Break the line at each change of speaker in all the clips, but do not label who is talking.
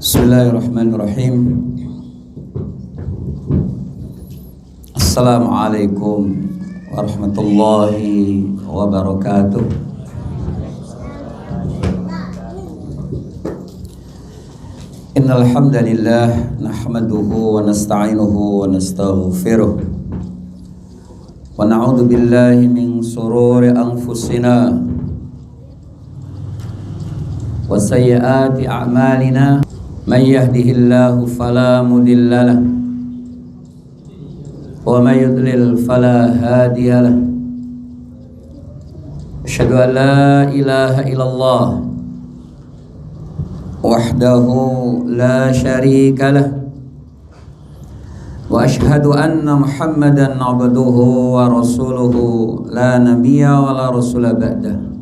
Bismillahirrahmanirrahim. Assalamualaikum warahmatullahi wabarakatuh. Innal hamdalillah nahmaduhu wa nasta'inuhu wa nastaghfiruh wa na'udzu billahi min shururi anfusina wa sayyiati a'malina. Man yahdihillahu fala mudilla lahu wa may yudlil fala hadiya lahu. Asyhadu an la ilaha illallah wahdahu la syarika lah wa asyhadu anna Muhammadan abduhu wa rasuluhu la nabiyya wa la rasula ba'dah.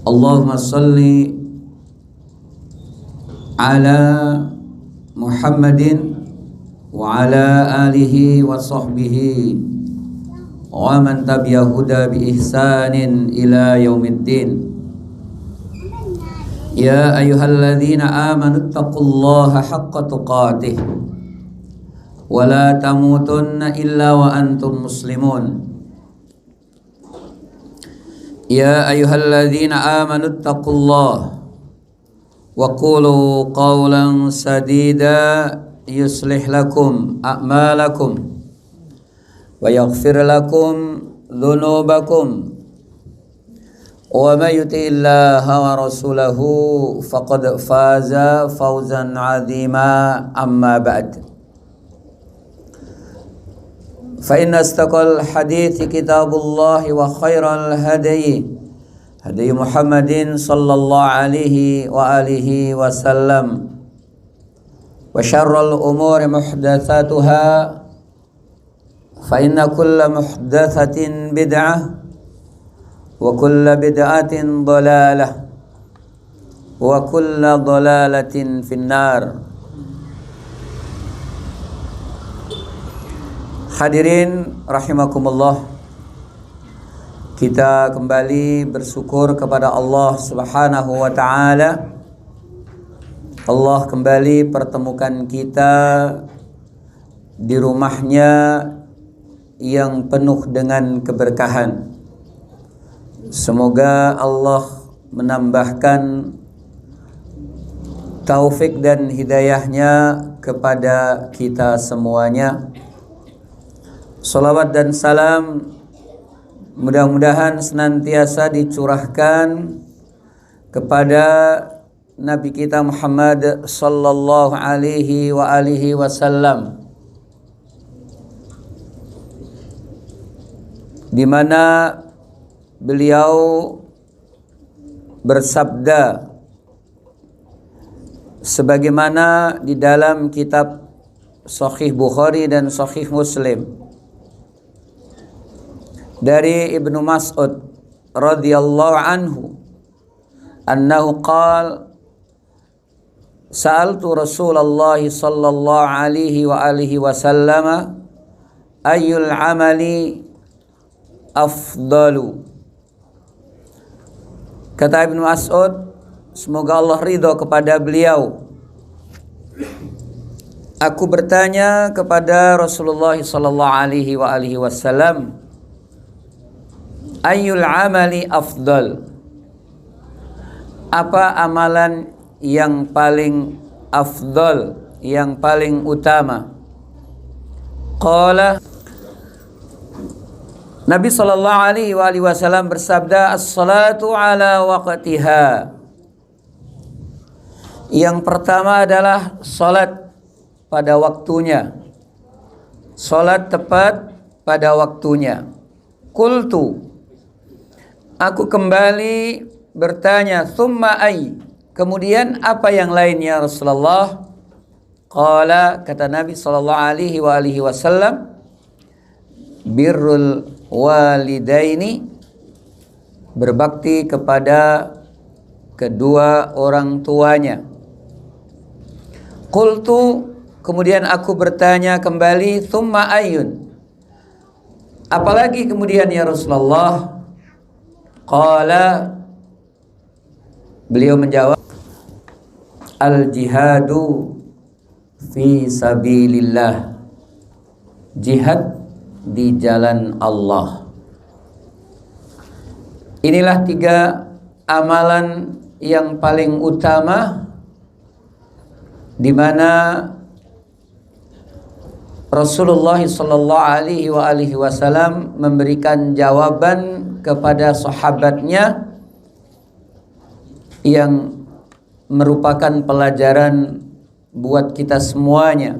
Allahumma salli ala Muhammadin wa ala alihi wa sahbihi wa man tabi'a huda bi ihsanin ila yaumiddin. Ya ayyuhalladzina amanu taqullaha haqqa tuqatih wa la tamutunna illa wa antum muslimun. Ya ayyuhalladzina amanu taqullaha wa qulu qawlan sadida yuslih lakum a'malakum wa yaghfir lakum dhunubakum wa may yuti'illaha wa rasulahu faqad faza fawzan 'azima. Amma ba'd. Fa inna astaqal hadithi kitabullahi wa khairal hadayi hadayi Muhammadin sallallahu alaihi wa alihi wasallam wa syarral umuri muhdatsatuha fa inna kulla muhdatsatin bid'ah wa kulla bid'atin dhalalah wa kulla dhalalatin finnar. Hadirin rahimakumullah, kita kembali bersyukur kepada Allah Subhanahu wa ta'ala. Allah kembali pertemukan kita di rumahnya yang penuh dengan keberkahan. Semoga Allah menambahkan taufik dan hidayahnya kepada kita semuanya. Salawat dan salam mudah-mudahan senantiasa dicurahkan kepada Nabi kita Muhammad sallallahu alaihi wa alihi wasallam, di mana beliau bersabda sebagaimana di dalam kitab Sahih Bukhari dan Sahih Muslim dari Ibnu Mas'ud radhiyallahu anhu annahu qala sa'altu Rasulullah sallallahu alaihi wa alihi wasallam ayyul amali afdalu. Kata Ibnu Mas'ud, semoga Allah ridha kepada beliau, aku bertanya kepada Rasulullah sallallahu alaihi wa alihi wasallam, ayyul amali afdal, apa amalan yang paling afdal, yang paling utama? Qala, Nabi sallallahu alaihi wasallam bersabda, as-salatu ala waqtiha. Yang pertama adalah salat pada waktunya, salat tepat pada waktunya. Qultu, aku kembali bertanya, thumma ay, kemudian apa yang lainnya Rasulullah? Qala, kata Nabi sallallahu alaihi wasallam, birrul walidaini, berbakti kepada kedua orang tuanya. Qultu, kemudian aku bertanya kembali, thumma ayun, apalagi kemudian ya Rasulullah? Qala, Beliau menjawab, al-jihadu fi sabilillah, jihad di jalan Allah. Inilah 3 amalan yang paling utama di mana Rasulullah sallallahu alaihi wasallam memberikan jawaban kepada sahabatnya yang merupakan pelajaran buat kita semuanya.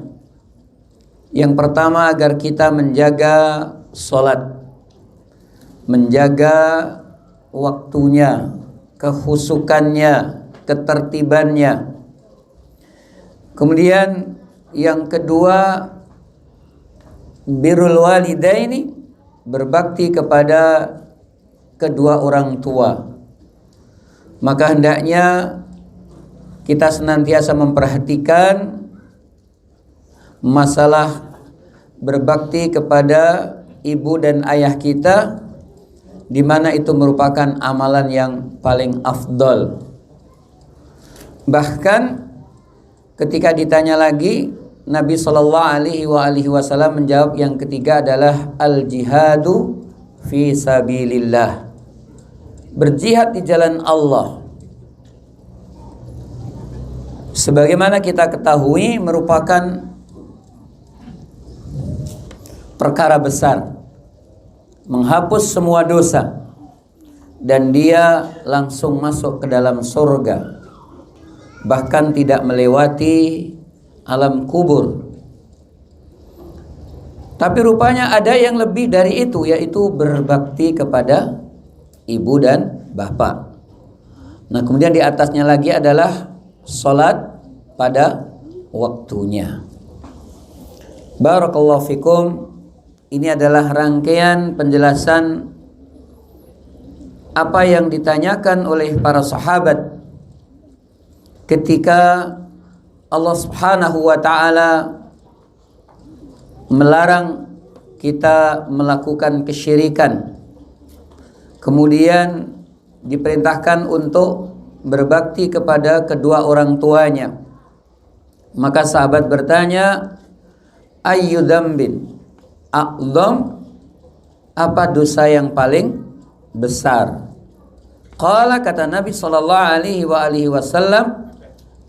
Yang pertama, agar kita menjaga sholat, menjaga waktunya, kehusukannya, ketertibannya. Kemudian yang kedua, birrul walidaini, berbakti kepada kedua orang tua. Maka hendaknya kita senantiasa memperhatikan masalah berbakti kepada ibu dan ayah kita, di mana itu merupakan amalan yang paling afdol. Bahkan ketika ditanya lagi, Nabi sallallahu alaihi wasallam menjawab yang ketiga adalah al-jihadu fi sabilillah, berjihad di jalan Allah. Sebagaimana kita ketahui merupakan perkara besar, menghapus semua dosa, dan dia langsung masuk ke dalam surga, bahkan tidak melewati alam kubur. Tapi rupanya ada yang lebih dari itu, yaitu berbakti kepada ibu dan bapak. Nah, kemudian di atasnya lagi adalah salat pada waktunya. Barakallahu fikum. Ini adalah rangkaian penjelasan apa yang ditanyakan oleh para sahabat ketika Allah Subhanahu wa ta'ala melarang kita melakukan kesyirikan, kemudian diperintahkan untuk berbakti kepada kedua orang tuanya. Maka sahabat bertanya, ayyu dzambin a'dzam, apa dosa yang paling besar? Qala, kata Nabi sallallahu alaihi wasallam,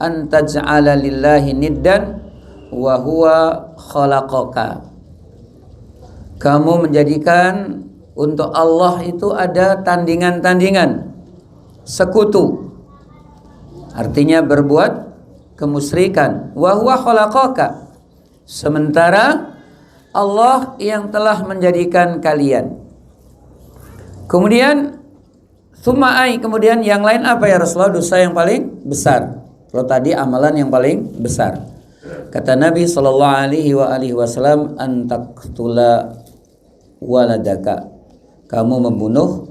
an taj'ala lillahi niddan wa huwa khalaqaka. Kamu menjadikan untuk Allah itu ada tandingan-tandingan, sekutu. Artinya berbuat kemusyrikan. Wa huwa khalaqaka, sementara Allah yang telah menjadikan kalian. Kemudian kemudian yang lain apa ya Rasulullah, dosa yang paling besar? Kalau tadi amalan yang paling besar, kata Nabi sallallahu alaihi wasallam, an taqtula waladaka, kamu membunuh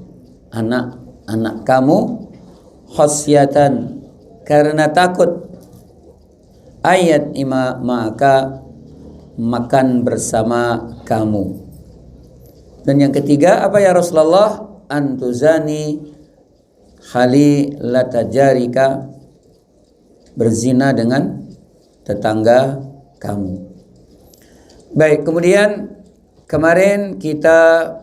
anak-anak kamu, khasyatan, karena takut, ayat maka makan bersama kamu. Dan yang ketiga apa ya Rasulullah? Antuzani halilatajarika, berzina dengan tetangga kamu. Baik, kemudian kemarin kita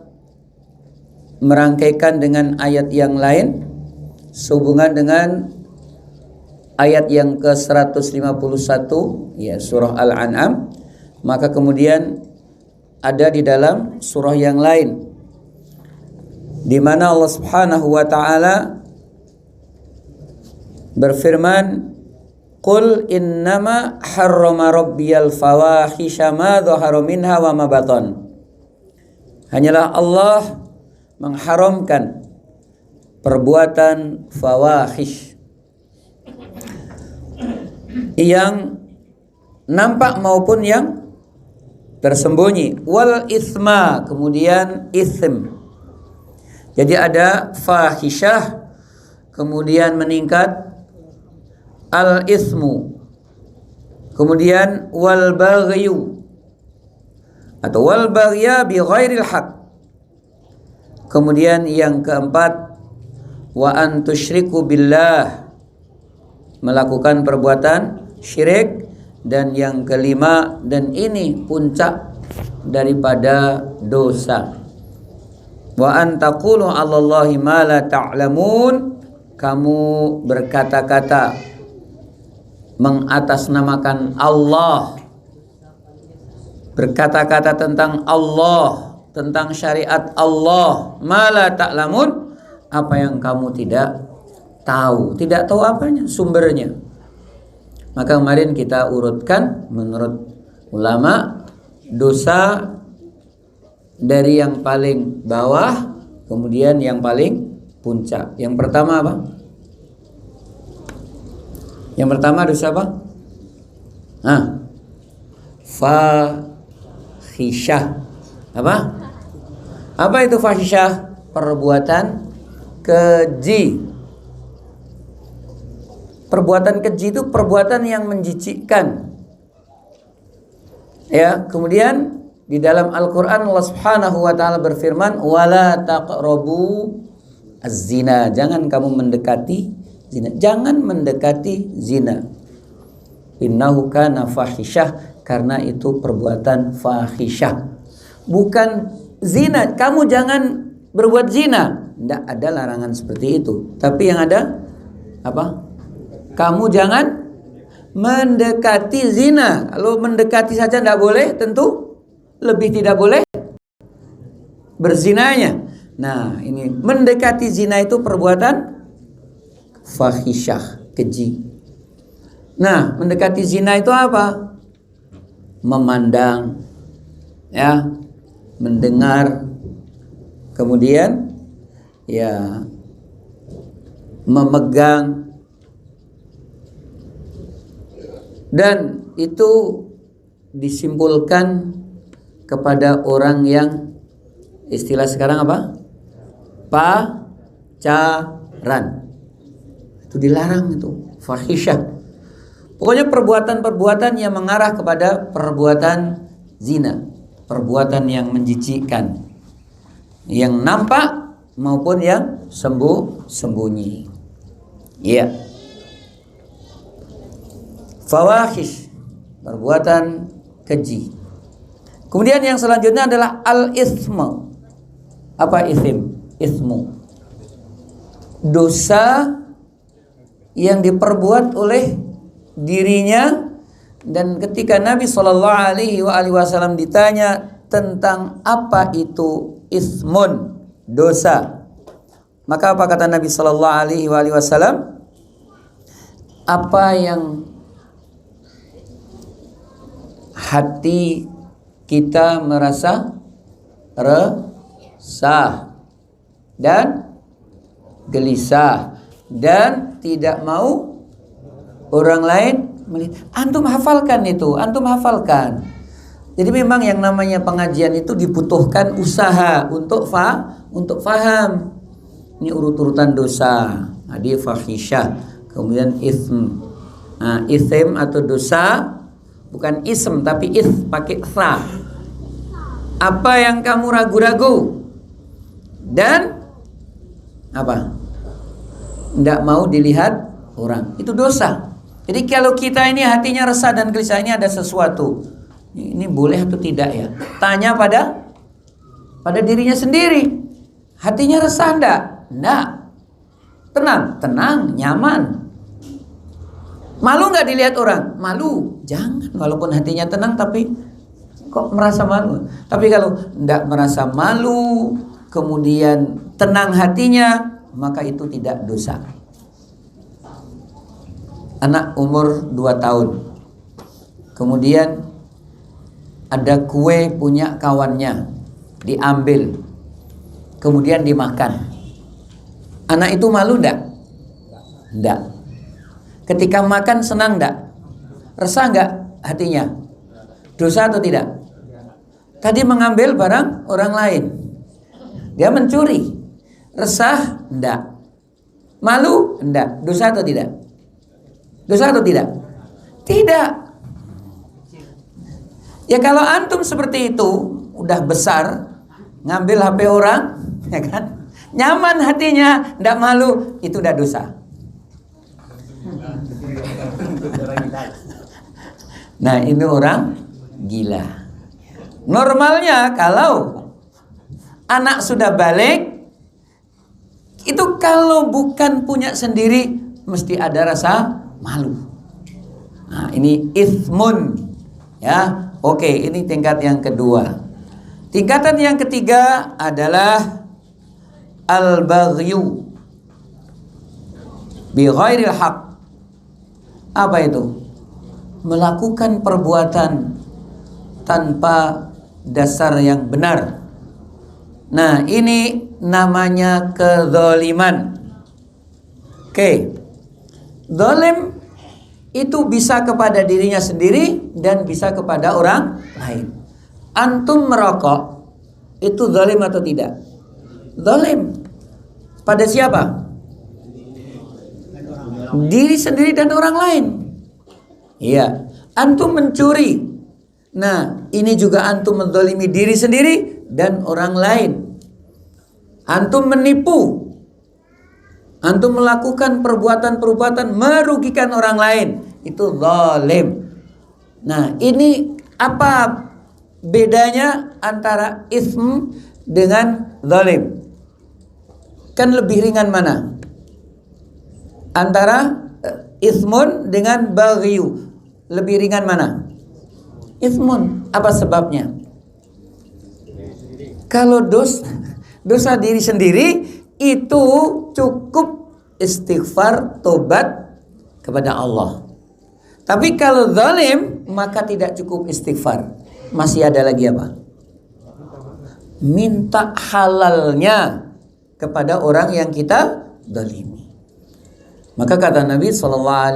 merangkaikan dengan ayat yang lain sehubungan dengan ayat yang ke-151 ya, surah Al-An'am. Maka kemudian ada di dalam surah yang lain di mana Allah Subhanahu wa taala berfirman, qul innama harrama rabbiyal fawahisha ma dhahara minha wa ma batan. Hanyalah Allah mengharamkan perbuatan fawahish yang nampak maupun yang tersembunyi, wal isma, kemudian ism. Jadi ada fahisyah, kemudian meningkat al ismu, kemudian wal baghyu atau wal baghya bi ghairil haq. Kemudian yang keempat, wa an tusyriku billah melakukan perbuatan syirik. Dan yang kelima, dan ini puncak daripada dosa, wa an taqulu 'alallahi ma la ta'lamun, kamu berkata-kata mengatasnamakan Allah, berkata-kata tentang Allah, tentang syariat Allah, ma la ta'lamun, apa yang kamu tidak tahu. Tidak tahu apanya, sumbernya. Maka kemarin kita urutkan menurut ulama dosa dari yang paling bawah kemudian yang paling puncak. Yang pertama apa? Yang pertama dosa apa? Fahisyah. Apa? Apa itu fahisyah? Perbuatan keji. Perbuatan keji itu perbuatan yang menjijikkan. Ya, kemudian di dalam Al-Qur'an Allah Subhanahu wa taala berfirman, "Wala taqrabu az-zina." Jangan kamu mendekati zina. Jangan mendekati zina. Innahu kana fahisyah, karena itu perbuatan fahisyah. Bukan zina, kamu jangan berbuat zina. Tidak ada larangan seperti itu. Tapi yang ada apa? Kamu jangan mendekati zina. Kalau mendekati saja tidak boleh, tentu lebih tidak boleh berzinanya. Nah, ini mendekati zina itu perbuatan fahisyah, keji. Nah, mendekati zina itu apa? Memandang, ya, mendengar, kemudian ya memegang. Dan itu disimpulkan kepada orang yang istilah sekarang apa? Pacaran. Itu dilarang, itu fahisyah. Pokoknya perbuatan-perbuatan yang mengarah kepada perbuatan zina, perbuatan yang menjijikkan, yang nampak maupun yang sembunyi. Iya. Fawahish, perbuatan keji. Kemudian yang selanjutnya adalah al-ithmu. Apa ithim? Ithmu, dosa yang diperbuat oleh dirinya. Dan ketika Nabi SAW ditanya tentang apa itu ithmun, dosa, maka apa kata Nabi SAW? Apa yang hati kita merasa resah dan gelisah dan tidak mau orang lain melihat. Antum hafalkan itu, antum hafalkan. Jadi memang yang namanya pengajian itu dibutuhkan usaha untuk faham. Ini urut-urutan dosa. Tadi fahisyah, kemudian ism. Nah, ism atau dosa, bukan ism tapi pakai tha. Apa yang kamu ragu-ragu dan apa? Tidak mau dilihat orang, itu dosa. Jadi kalau kita ini hatinya resah dan gelisah, ini ada sesuatu. Ini boleh atau tidak ya? Tanya pada dirinya sendiri. Hatinya resah enggak? Enggak. Tenang, nyaman. Malu nggak dilihat orang? Malu. Jangan, walaupun hatinya tenang tapi kok merasa malu. Tapi kalau tidak merasa malu, kemudian tenang hatinya, maka itu tidak dosa. Anak umur 2 tahun, kemudian ada kue punya kawannya, diambil, kemudian dimakan. Anak itu malu enggak? Enggak. Ketika makan senang enggak? Resah enggak hatinya? Dosa atau tidak? Tadi mengambil barang orang lain, dia mencuri. Resah enggak? Malu enggak? Dosa atau tidak? Dosa atau tidak? Tidak. Ya kalau antum seperti itu, udah besar, ngambil HP orang, ya kan? Nyaman hatinya, enggak malu, itu udah dosa. Nah, ini orang gila. Normalnya kalau anak sudah balik, itu kalau bukan punya sendiri mesti ada rasa malu. Nah, ini ithmun. Ya, oke, ini tingkat yang kedua. Tingkatan yang ketiga adalah al-baghyu bi ghairil haq. Apa itu? Melakukan perbuatan tanpa dasar yang benar. Nah, ini namanya kezaliman. Oke. Zalim itu bisa kepada dirinya sendiri dan bisa kepada orang lain. Antum merokok itu zalim atau tidak? Zalim. Pada siapa? Diri sendiri dan orang lain. Iya. Antum mencuri. Nah, ini juga antum menzalimi diri sendiri dan orang lain. Antum menipu. Antum melakukan perbuatan-perbuatan merugikan orang lain. Itu zalim. Nah, ini apa bedanya antara ism dengan zalim? Kan lebih ringan mana? Antara ismun dengan baghyu. Lebih ringan mana? Ismun. Apa sebabnya? Kalau dosa diri sendiri itu cukup istighfar, tobat kepada Allah. Tapi kalau zalim maka tidak cukup istighfar. Masih ada lagi apa? Minta halalnya kepada orang yang kita zalimi. Maka kata Nabi SAW,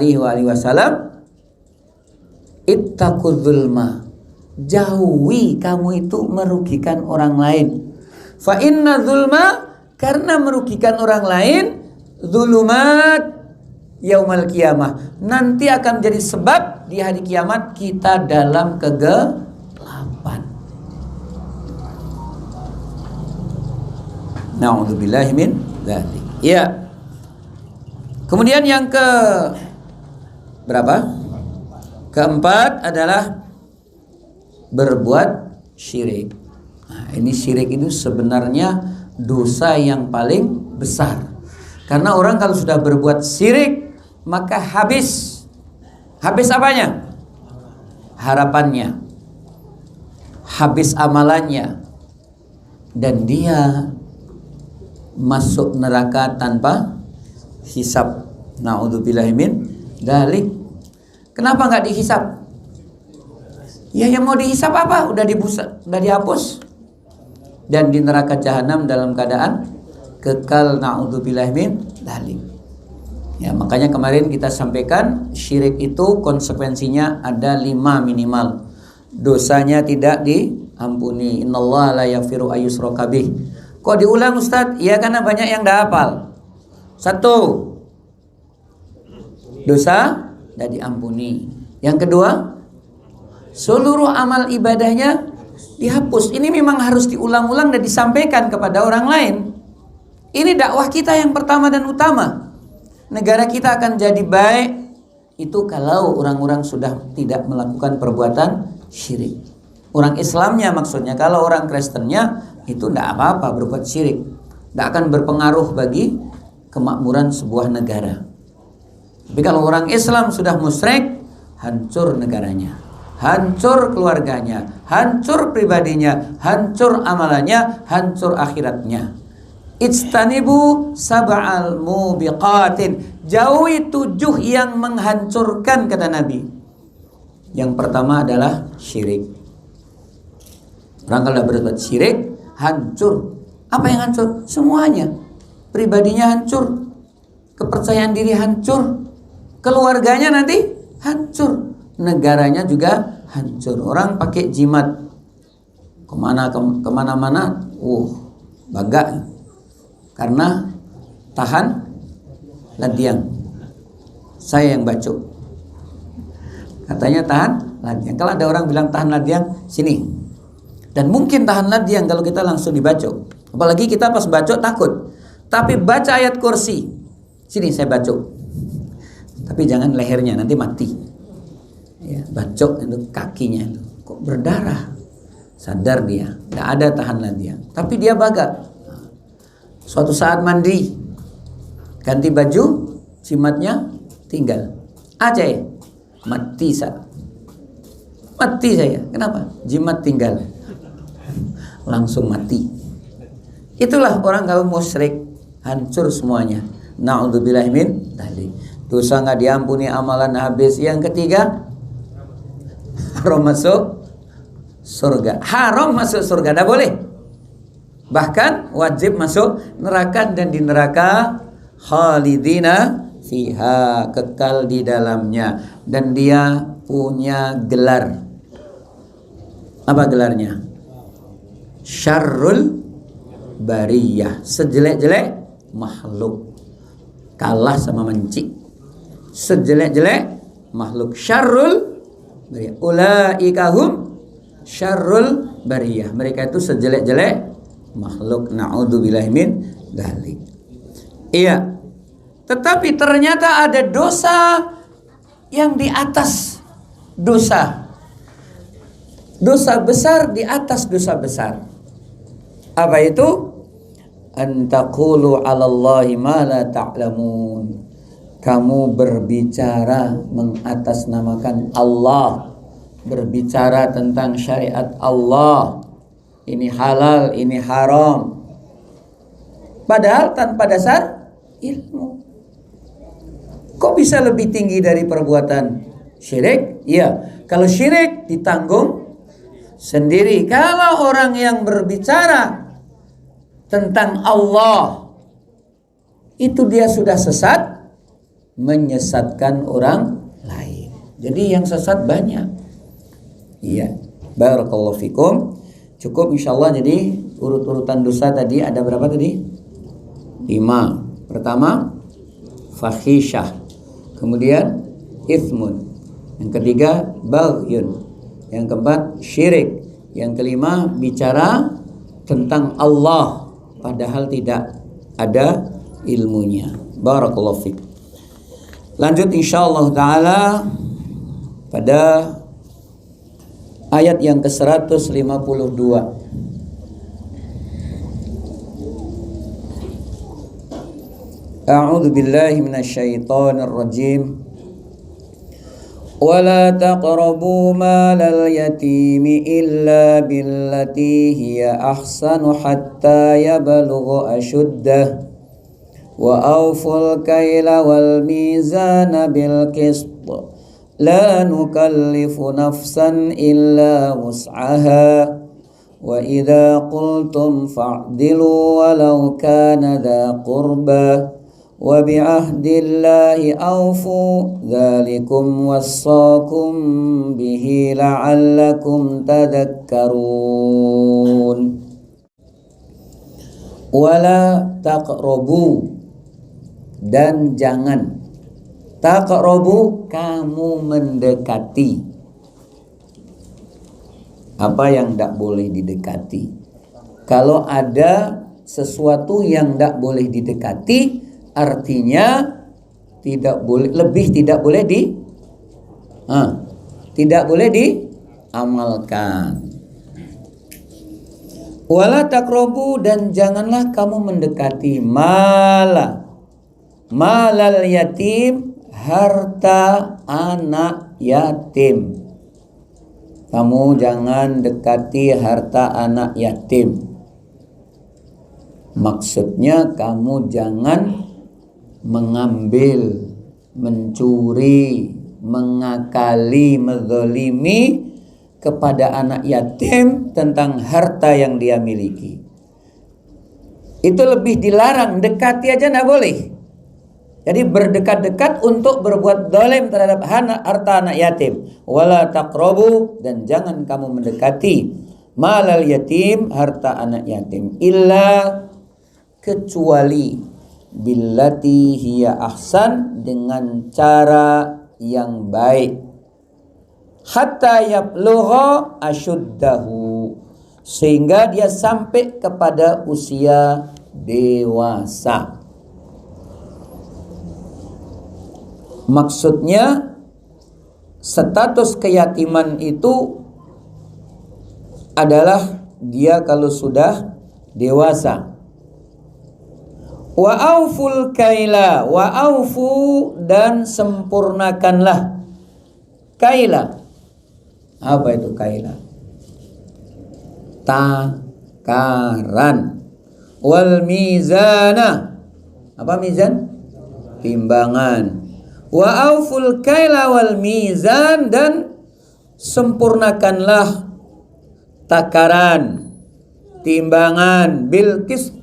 ittaqul zulma, jauhi kamu itu merugikan orang lain. Fa inna zulma, karena merugikan orang lain, zulumat yaumal qiyamah, nanti akan menjadi sebab di hari kiamat kita dalam kegelapan. Na'udzubillahi min dzalik. Ya. Kemudian yang ke berapa? Keempat adalah berbuat syirik. Nah, ini syirik itu sebenarnya dosa yang paling besar. Karena orang kalau sudah berbuat syirik, maka habis apanya? Harapannya. Habis amalannya. Dan dia masuk neraka tanpa hisab. Na'udzubillahi min dzalik. Kenapa nggak dihisab? Ya, yang mau dihisab apa? Udah dihapus. Dan di neraka jahanam dalam keadaan kekal. Na'udzubillahi min dzalik. Ya, makanya kemarin kita sampaikan syirik itu konsekuensinya ada 5 minimal. Dosanya tidak diampuni. Innallaha la yaghfiru ayyushraka bih. Kok diulang Ustaz? Ya, karena banyak yang enggak hafal. 1, dosa tidak diampuni. Yang kedua, seluruh amal ibadahnya dihapus. Ini memang harus diulang-ulang dan disampaikan kepada orang lain. Ini dakwah kita yang pertama dan utama. Negara kita akan jadi baik itu kalau orang-orang sudah tidak melakukan perbuatan syirik. Orang Islamnya maksudnya. Kalau orang Kristennya itu tidak apa-apa berbuat syirik. Tidak akan berpengaruh bagi kemakmuran sebuah negara. Tapi kalau orang Islam sudah musyrik, hancur negaranya, hancur keluarganya, hancur pribadinya, hancur amalannya, hancur akhiratnya. Ijtanibu sab'al mubiqatin, jauhi 7 yang menghancurkan, kata Nabi. Yang pertama adalah syirik. Orang kalau berbuat syirik, hancur. Apa yang hancur? Semuanya. Pribadinya hancur, kepercayaan diri hancur, keluarganya nanti hancur, negaranya juga hancur. Orang pakai jimat kemana-mana, bangga karena tahan ladiang. Saya yang bacok, katanya tahan ladiang. Kalau ada orang bilang tahan ladiang, sini. Dan mungkin tahan ladiang kalau kita langsung dibacok. Apalagi kita pas bacok takut. Tapi baca ayat kursi, sini saya bacok. Tapi jangan lehernya, nanti mati. Ya, bacok itu kakinya itu kok berdarah. Sadar dia, tidak ada tahanan dia. Tapi dia baga. Suatu saat mandi, ganti baju, jimatnya tinggal. Aja ya, mati saya. Mati saya. Kenapa? Jimat tinggal. Langsung mati. Itulah orang kalau musyrik, hancur semuanya. Na'udzubillah min dzalik. Dosa nggak diampuni, amalan habis. Yang ketiga, haram masuk surga. Haram masuk surga, tidak boleh. Bahkan wajib masuk neraka, dan di neraka khalidina fiha, kekal di dalamnya. Dan dia punya gelar. Apa gelarnya? Syarrul bariyah, sejelek-jelek makhluk. Kalah sama mencik. Sejelek-jelek makhluk. Syarrul bariyah. Ulaika hum syarrul bariyah. Mereka itu sejelek-jelek makhluk. Na'udzubillahi min dzalik. Iya. Tetapi ternyata ada dosa yang di atas dosa. Dosa besar di atas dosa besar. Apa itu? An taqulu 'alallahi ma la ta'lamun. Kamu berbicara mengatasnamakan Allah, berbicara tentang syariat Allah. Ini halal, ini haram. Padahal tanpa dasar ilmu. Kok bisa lebih tinggi dari perbuatan syirik? Iya, kalau syirik ditanggung sendiri. Kalau orang yang berbicara tentang Allah, itu dia sudah sesat, menyesatkan orang lain. Jadi yang sesat banyak. Iya, barakallahu fikum. Cukup insyaallah. Jadi urut-urutan dosa tadi ada berapa tadi? 5. Pertama, fahisyah. Kemudian ithmun. Yang ketiga, baghyun. Yang keempat, syirik. Yang kelima, bicara tentang Allah padahal tidak ada ilmunya. Barakallahu fiik. Lanjut insyaallah taala pada ayat yang ke-152. A'udzu billahi minasyaitonir rajim. ولا تقربوا مال اليتيم إلا بالتي هي أحسن حتى يبلغ أشده وأوفوا الكيل والميزان بالقسط لا نكلف نفسا إلا وسعها وإذا قلتم فاعدلوا ولو كان ذا قربى وبعهد الله أوفوا ذلكم وصاكم به لعلكم تذكرون. ولا تقربوا, dan jangan. Taqrabu, kamu mendekati. Apa yang tidak boleh didekati? Kalau ada sesuatu yang tidak boleh didekati, artinya tidak boleh, lebih tidak boleh tidak boleh diamalkan. Wala taqrabu, dan janganlah kamu mendekati malal yatim, harta anak yatim. Kamu jangan dekati harta anak yatim. Maksudnya kamu jangan mengambil, mencuri, mengakali, menzalimi kepada anak yatim tentang harta yang dia miliki. Itu lebih dilarang, dekati aja tidak boleh. Jadi berdekat-dekat untuk berbuat zalim terhadap harta anak yatim. Wala taqrabu, dan jangan kamu mendekati malal yatim, harta anak yatim, illa, kecuali billati hiya ahsan, dengan cara yang baik, hatta yablugha asyuddahu, sehingga dia sampai kepada usia dewasa. Maksudnya status keyatiman itu adalah dia kalau sudah dewasa. Wa auful kaila, wa aufu, dan sempurnakanlah kaila. Apa itu kaila? Takaran. Wal mizana. Apa mizan? Timbangan. Wa auful kaila wal mizan, dan sempurnakanlah takaran, timbangan, bil qist,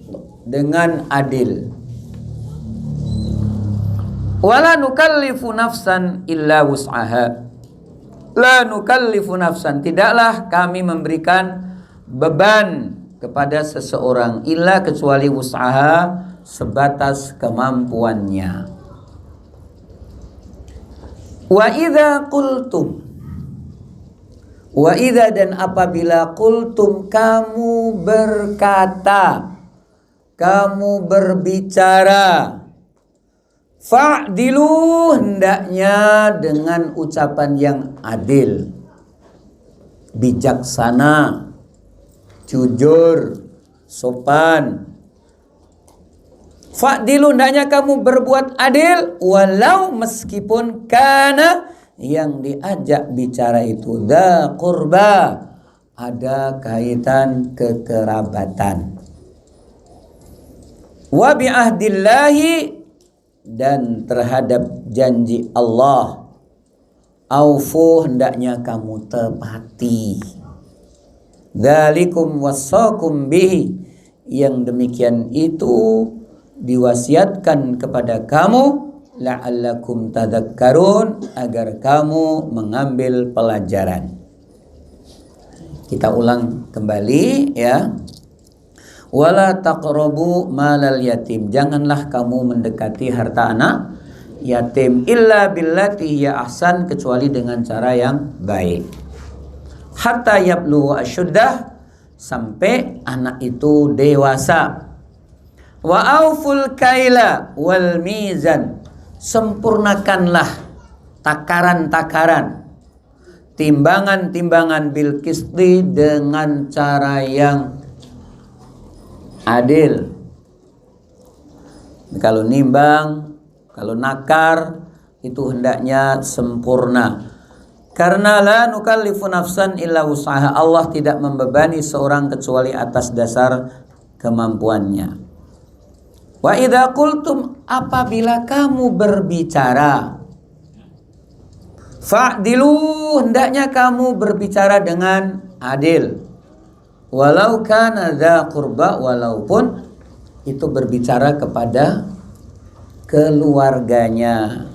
dengan adil. Wala nukallifu nafsan illa wus'aha. La nukallifu nafsan, tidaklah kami memberikan beban kepada seseorang illa, kecuali wus'aha, sebatas kemampuannya. Wa idza qultum, wa idza, dan apabila qultum, kamu berkata, kamu berbicara, fa'dilu, hendaknya dengan ucapan yang adil, bijaksana, jujur, sopan. Fa'dilu, hendaknya kamu berbuat adil, walau meskipun kana, yang diajak bicara itu dza qurba, ada kaitan kekerabatan. Wa bi'ahdillahi, dan terhadap janji Allah, aufu, hendaknya kamu tepati. Dzalikum wassakum bihi, yang demikian itu diwasiatkan kepada kamu, la'allakum tadhakkarun, agar kamu mengambil pelajaran. Kita ulang kembali ya. Wala taqrabu malal yatim, janganlah kamu mendekati harta anak yatim, illa billati hiya ahsan, kecuali dengan cara yang baik. Hatta yablughu asyuddah, sampai anak itu dewasa. Wa auful kaila wal mizan, sempurnakanlah takaran-takaran, timbangan-timbangan, bil qisti, dengan cara yang adil. Kalau nimbang, kalau nakar, itu hendaknya sempurna. Karena la nukallifu nafsan illa wus'aha, Allah tidak membebani seorang kecuali atas dasar kemampuannya. Wa idza qultum, apabila kamu berbicara, fa'dilu, hendaknya kamu berbicara dengan adil. Walau kana dza qurba, walaupun itu berbicara kepada keluarganya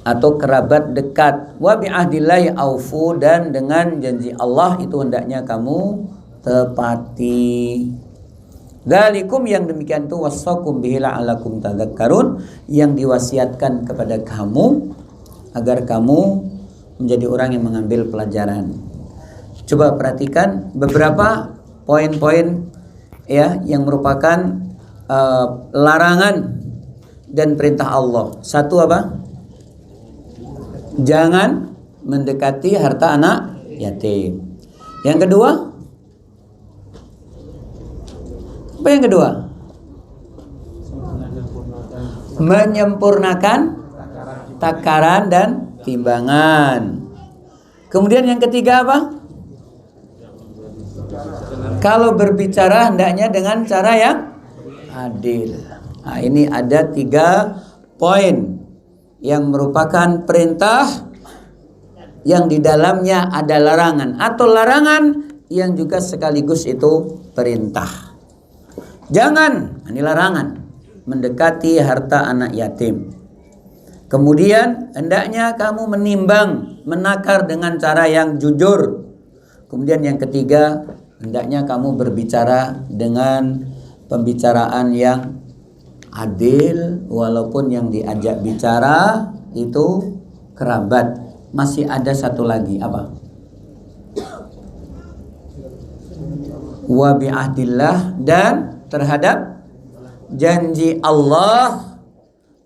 atau kerabat dekat. Wa bi'ahdillahi aufu, dan dengan janji Allah itu hendaknya kamu tepati. Dzalikum, yang demikian itu, wassakum bihi la'allakum tadhakkarun, yang diwasiatkan kepada kamu agar kamu menjadi orang yang mengambil pelajaran. Coba perhatikan beberapa poin-poin ya yang merupakan larangan dan perintah Allah. Satu apa? Jangan mendekati harta anak yatim. Yang kedua? Apa yang kedua? Menyempurnakan takaran dan timbangan. Kemudian yang ketiga apa? Kalau berbicara hendaknya dengan cara yang adil. Nah, ini ada 3 poin yang merupakan perintah yang di dalamnya ada larangan, atau larangan yang juga sekaligus itu perintah. Jangan, ini larangan, mendekati harta anak yatim. Kemudian hendaknya kamu menimbang, menakar dengan cara yang jujur. Kemudian yang ketiga, hendaknya kamu berbicara dengan pembicaraan yang adil, walaupun yang diajak bicara itu kerabat. Masih ada satu lagi, apa? Wa bi'ahdillah, dan terhadap janji Allah,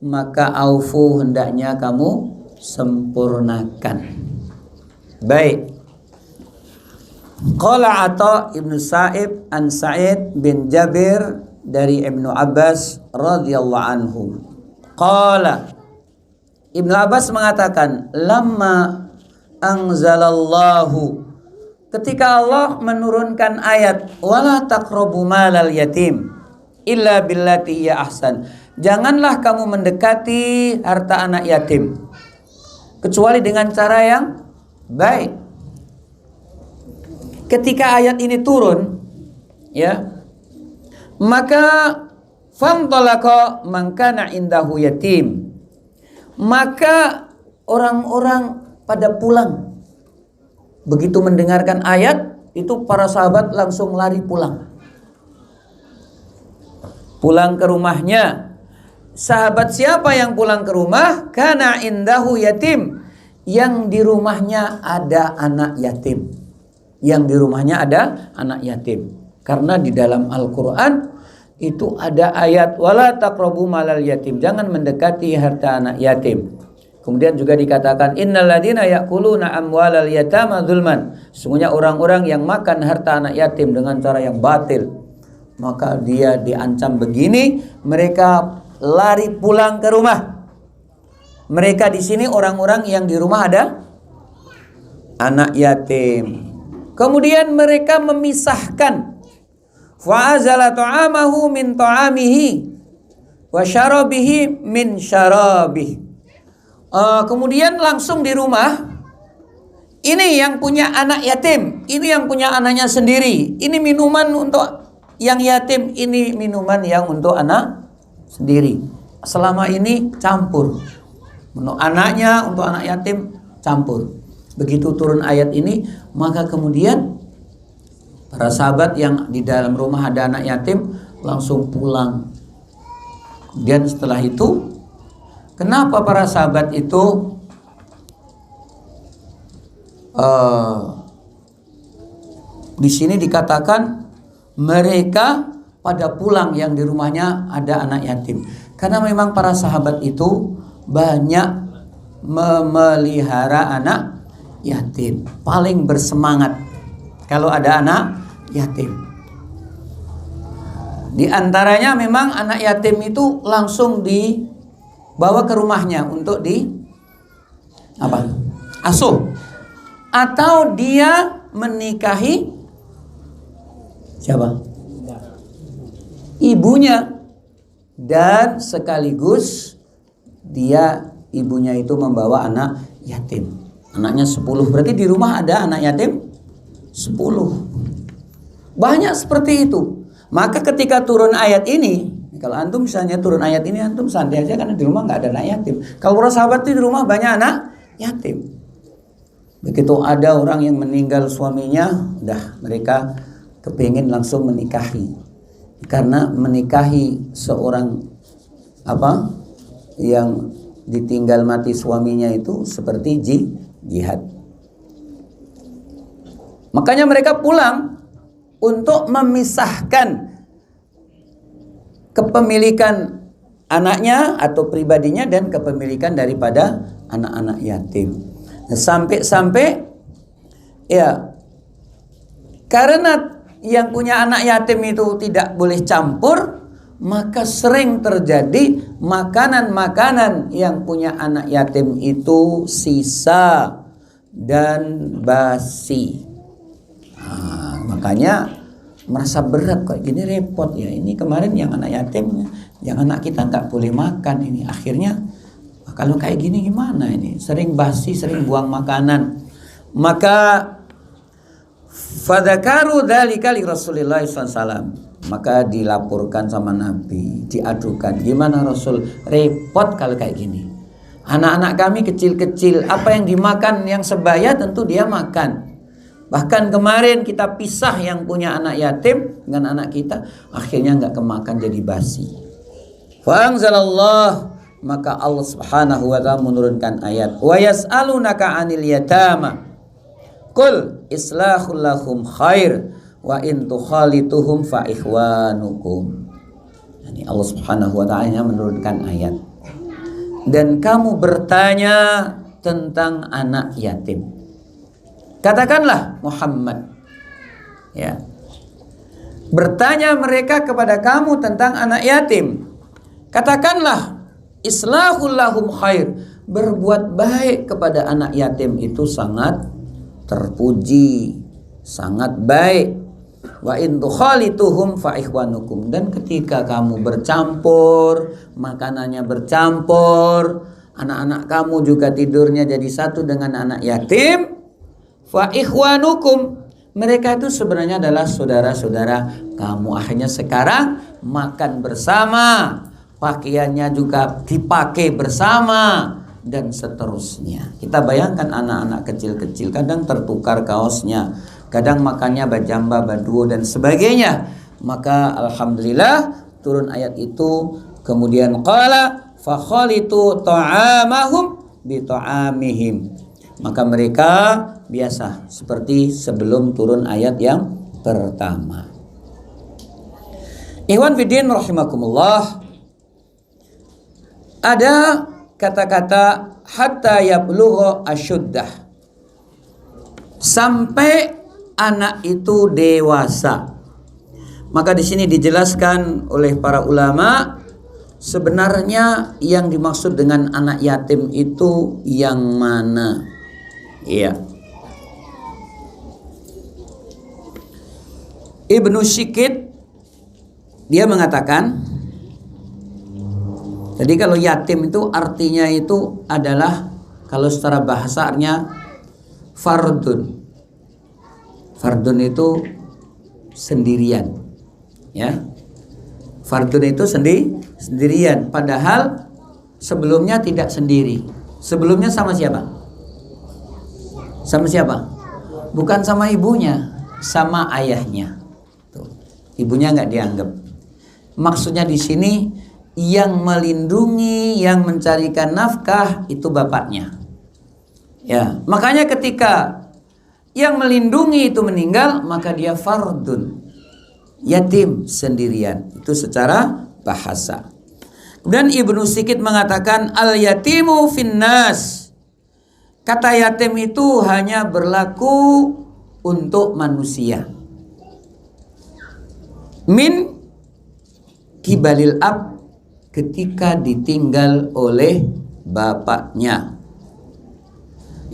maka aufu, hendaknya kamu sempurnakan. Baik. Qala Atha ibnu Sa'ib an Sa'id bin Jabir dari Ibnu Abbas radhiyallahu anhu. Qala, Ibnu Abbas mengatakan, lamma anzalallahu, ketika Allah menurunkan ayat wala taqrabu malal yatim illa billati hiya ahsan, janganlah kamu mendekati harta anak yatim kecuali dengan cara yang baik. Ketika ayat ini turun, ya, maka fantalaqa man kana indahu yatim, maka orang-orang pada pulang. Begitu mendengarkan ayat itu, para sahabat langsung lari pulang ke rumahnya. Sahabat siapa yang pulang ke rumah? Kana indahu yatim, yang di rumahnya ada anak yatim. Yang di rumahnya ada anak yatim. Karena di dalam Al-Quran itu ada ayat wala taqrabu malal yatim, jangan mendekati harta anak yatim. Kemudian juga dikatakan innal ladzina ya'kuluna amwalal yatama dzulman, sesungguhnya orang-orang yang makan harta anak yatim dengan cara yang batil, maka dia diancam begini, mereka lari pulang ke rumah. Mereka di sini orang-orang yang di rumah ada anak yatim. Kemudian mereka memisahkan, fa'azala ta'amahu min ta'amihi wa syarabihi min syarabih. Kemudian langsung di rumah, ini yang punya anak yatim, ini yang punya anaknya sendiri, ini minuman untuk yang yatim, ini minuman yang untuk anak sendiri. Selama ini campur, untuk anaknya, untuk anak yatim campur. Begitu turun ayat ini, maka kemudian para sahabat yang di dalam rumah ada anak yatim langsung pulang. Dan setelah itu, kenapa para sahabat itu di sini dikatakan mereka pada pulang yang di rumahnya ada anak yatim? Karena memang para sahabat itu banyak memelihara anak yatim, paling bersemangat kalau ada anak yatim. Di antaranya memang anak yatim itu langsung dibawa ke rumahnya untuk asuh, atau dia menikahi siapa? Ibunya, dan sekaligus ibunya itu membawa anak yatim. Anaknya 10, berarti di rumah ada anak yatim 10. Banyak seperti itu. Maka ketika turun ayat ini, kalau antum misalnya turun ayat ini, antum santai aja karena di rumah nggak ada anak yatim. Kalau para sahabat itu di rumah banyak anak yatim. Begitu ada orang yang meninggal suaminya, udah mereka kepingin langsung menikahi. Karena menikahi seorang yang ditinggal mati suaminya itu seperti jihad. Makanya mereka pulang untuk memisahkan kepemilikan anaknya atau pribadinya dan kepemilikan daripada anak-anak yatim. Sampai-sampai ya, karena yang punya anak yatim itu tidak boleh campur, maka sering terjadi makanan-makanan yang punya anak yatim itu sisa dan basi. Makanya merasa berat, kok gini repot ya. Ini kemarin yang anak yatim, yang anak kita nggak boleh makan ini. Akhirnya kalau kayak gini gimana ini? Sering basi, sering buang makanan. Maka fadzakaru dzalika li Rasulillah SAW. Maka dilaporkan sama Nabi, diadukan, gimana Rasul, repot kalau kayak gini. Anak-anak kami kecil-kecil, apa yang dimakan yang sebaya tentu dia makan. Bahkan kemarin kita pisah yang punya anak yatim dengan anak kita, akhirnya nggak kemakan jadi basi. Fa anzalallah, maka Allah Subhanahu wa ta'ala menurunkan ayat, wa yas'alunaka 'anil yatama qul islahul lahum khair wa in tukhalituhum fa ikhwanukum. Ini Allah Subhanahu wa ta'ala menurunkan ayat. Dan kamu bertanya tentang anak yatim. Katakanlah Muhammad, ya, bertanya mereka kepada kamu tentang anak yatim. Katakanlah islahul lahum khair, berbuat baik kepada anak yatim itu sangat terpuji, sangat baik. Wa in tukhalituhum fa ikhwanukum, dan ketika kamu bercampur, makanannya bercampur, anak-anak kamu juga tidurnya jadi satu dengan anak yatim, fa ikhwanukum, mereka itu sebenarnya adalah saudara-saudara kamu. Akhirnya sekarang makan bersama, pakaiannya juga dipakai bersama, dan seterusnya. Kita bayangkan anak-anak kecil-kecil kadang tertukar kaosnya, kadang makannya bajamba, baduo dan sebagainya. Maka alhamdulillah turun ayat itu. Kemudian qala fa khalitu ta'amahum bi ta'amihim, maka mereka biasa seperti sebelum turun ayat yang pertama. Ikhwan fiddin rahimakumullah, ada kata-kata hatta yablugha asyuddah, sampai anak itu dewasa. Maka di sini dijelaskan oleh para ulama, sebenarnya yang dimaksud dengan anak yatim itu yang mana? Iya. Ibnu Syikit dia mengatakan, jadi kalau yatim itu artinya itu adalah, kalau secara bahasanya fardun. Fardun itu sendirian, ya. Fardun itu sendirian, padahal sebelumnya tidak sendiri. Sebelumnya sama siapa? Sama siapa? Bukan sama ibunya, sama ayahnya. Tuh. Ibunya nggak dianggap. Maksudnya di sini yang melindungi, yang mencarikan nafkah itu bapaknya. Ya, makanya ketika yang melindungi itu meninggal, maka dia fardun, yatim sendirian. Itu secara bahasa. Kemudian Ibnu Syikit mengatakan al yatimu finnas, kata yatim itu hanya berlaku untuk manusia. Min kibalil ab, ketika ditinggal oleh bapaknya.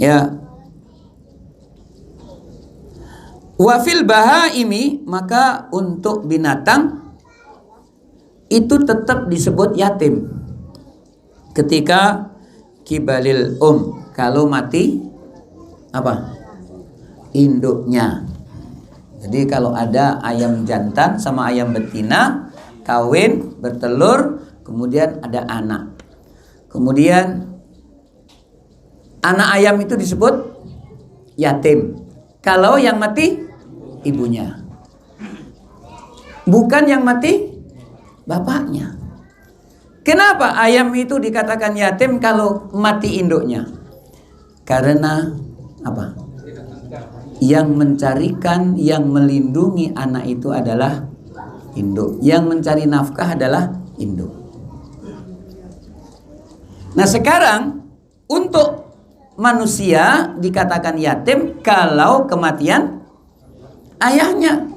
Ya. Wa fil bahaimi, maka untuk binatang itu tetap disebut yatim ketika kibalil kalau mati apa? Induknya. Jadi kalau ada ayam jantan sama ayam betina kawin, bertelur, kemudian ada anak. Kemudian anak ayam itu disebut yatim. Kalau yang mati ibunya. Bukan yang mati bapaknya. Kenapa ayam itu dikatakan yatim kalau mati induknya? Karena apa? Yang mencarikan, yang melindungi anak itu adalah induk. Yang mencari nafkah adalah induk. Nah sekarang untuk manusia dikatakan yatim kalau kematian ayahnya.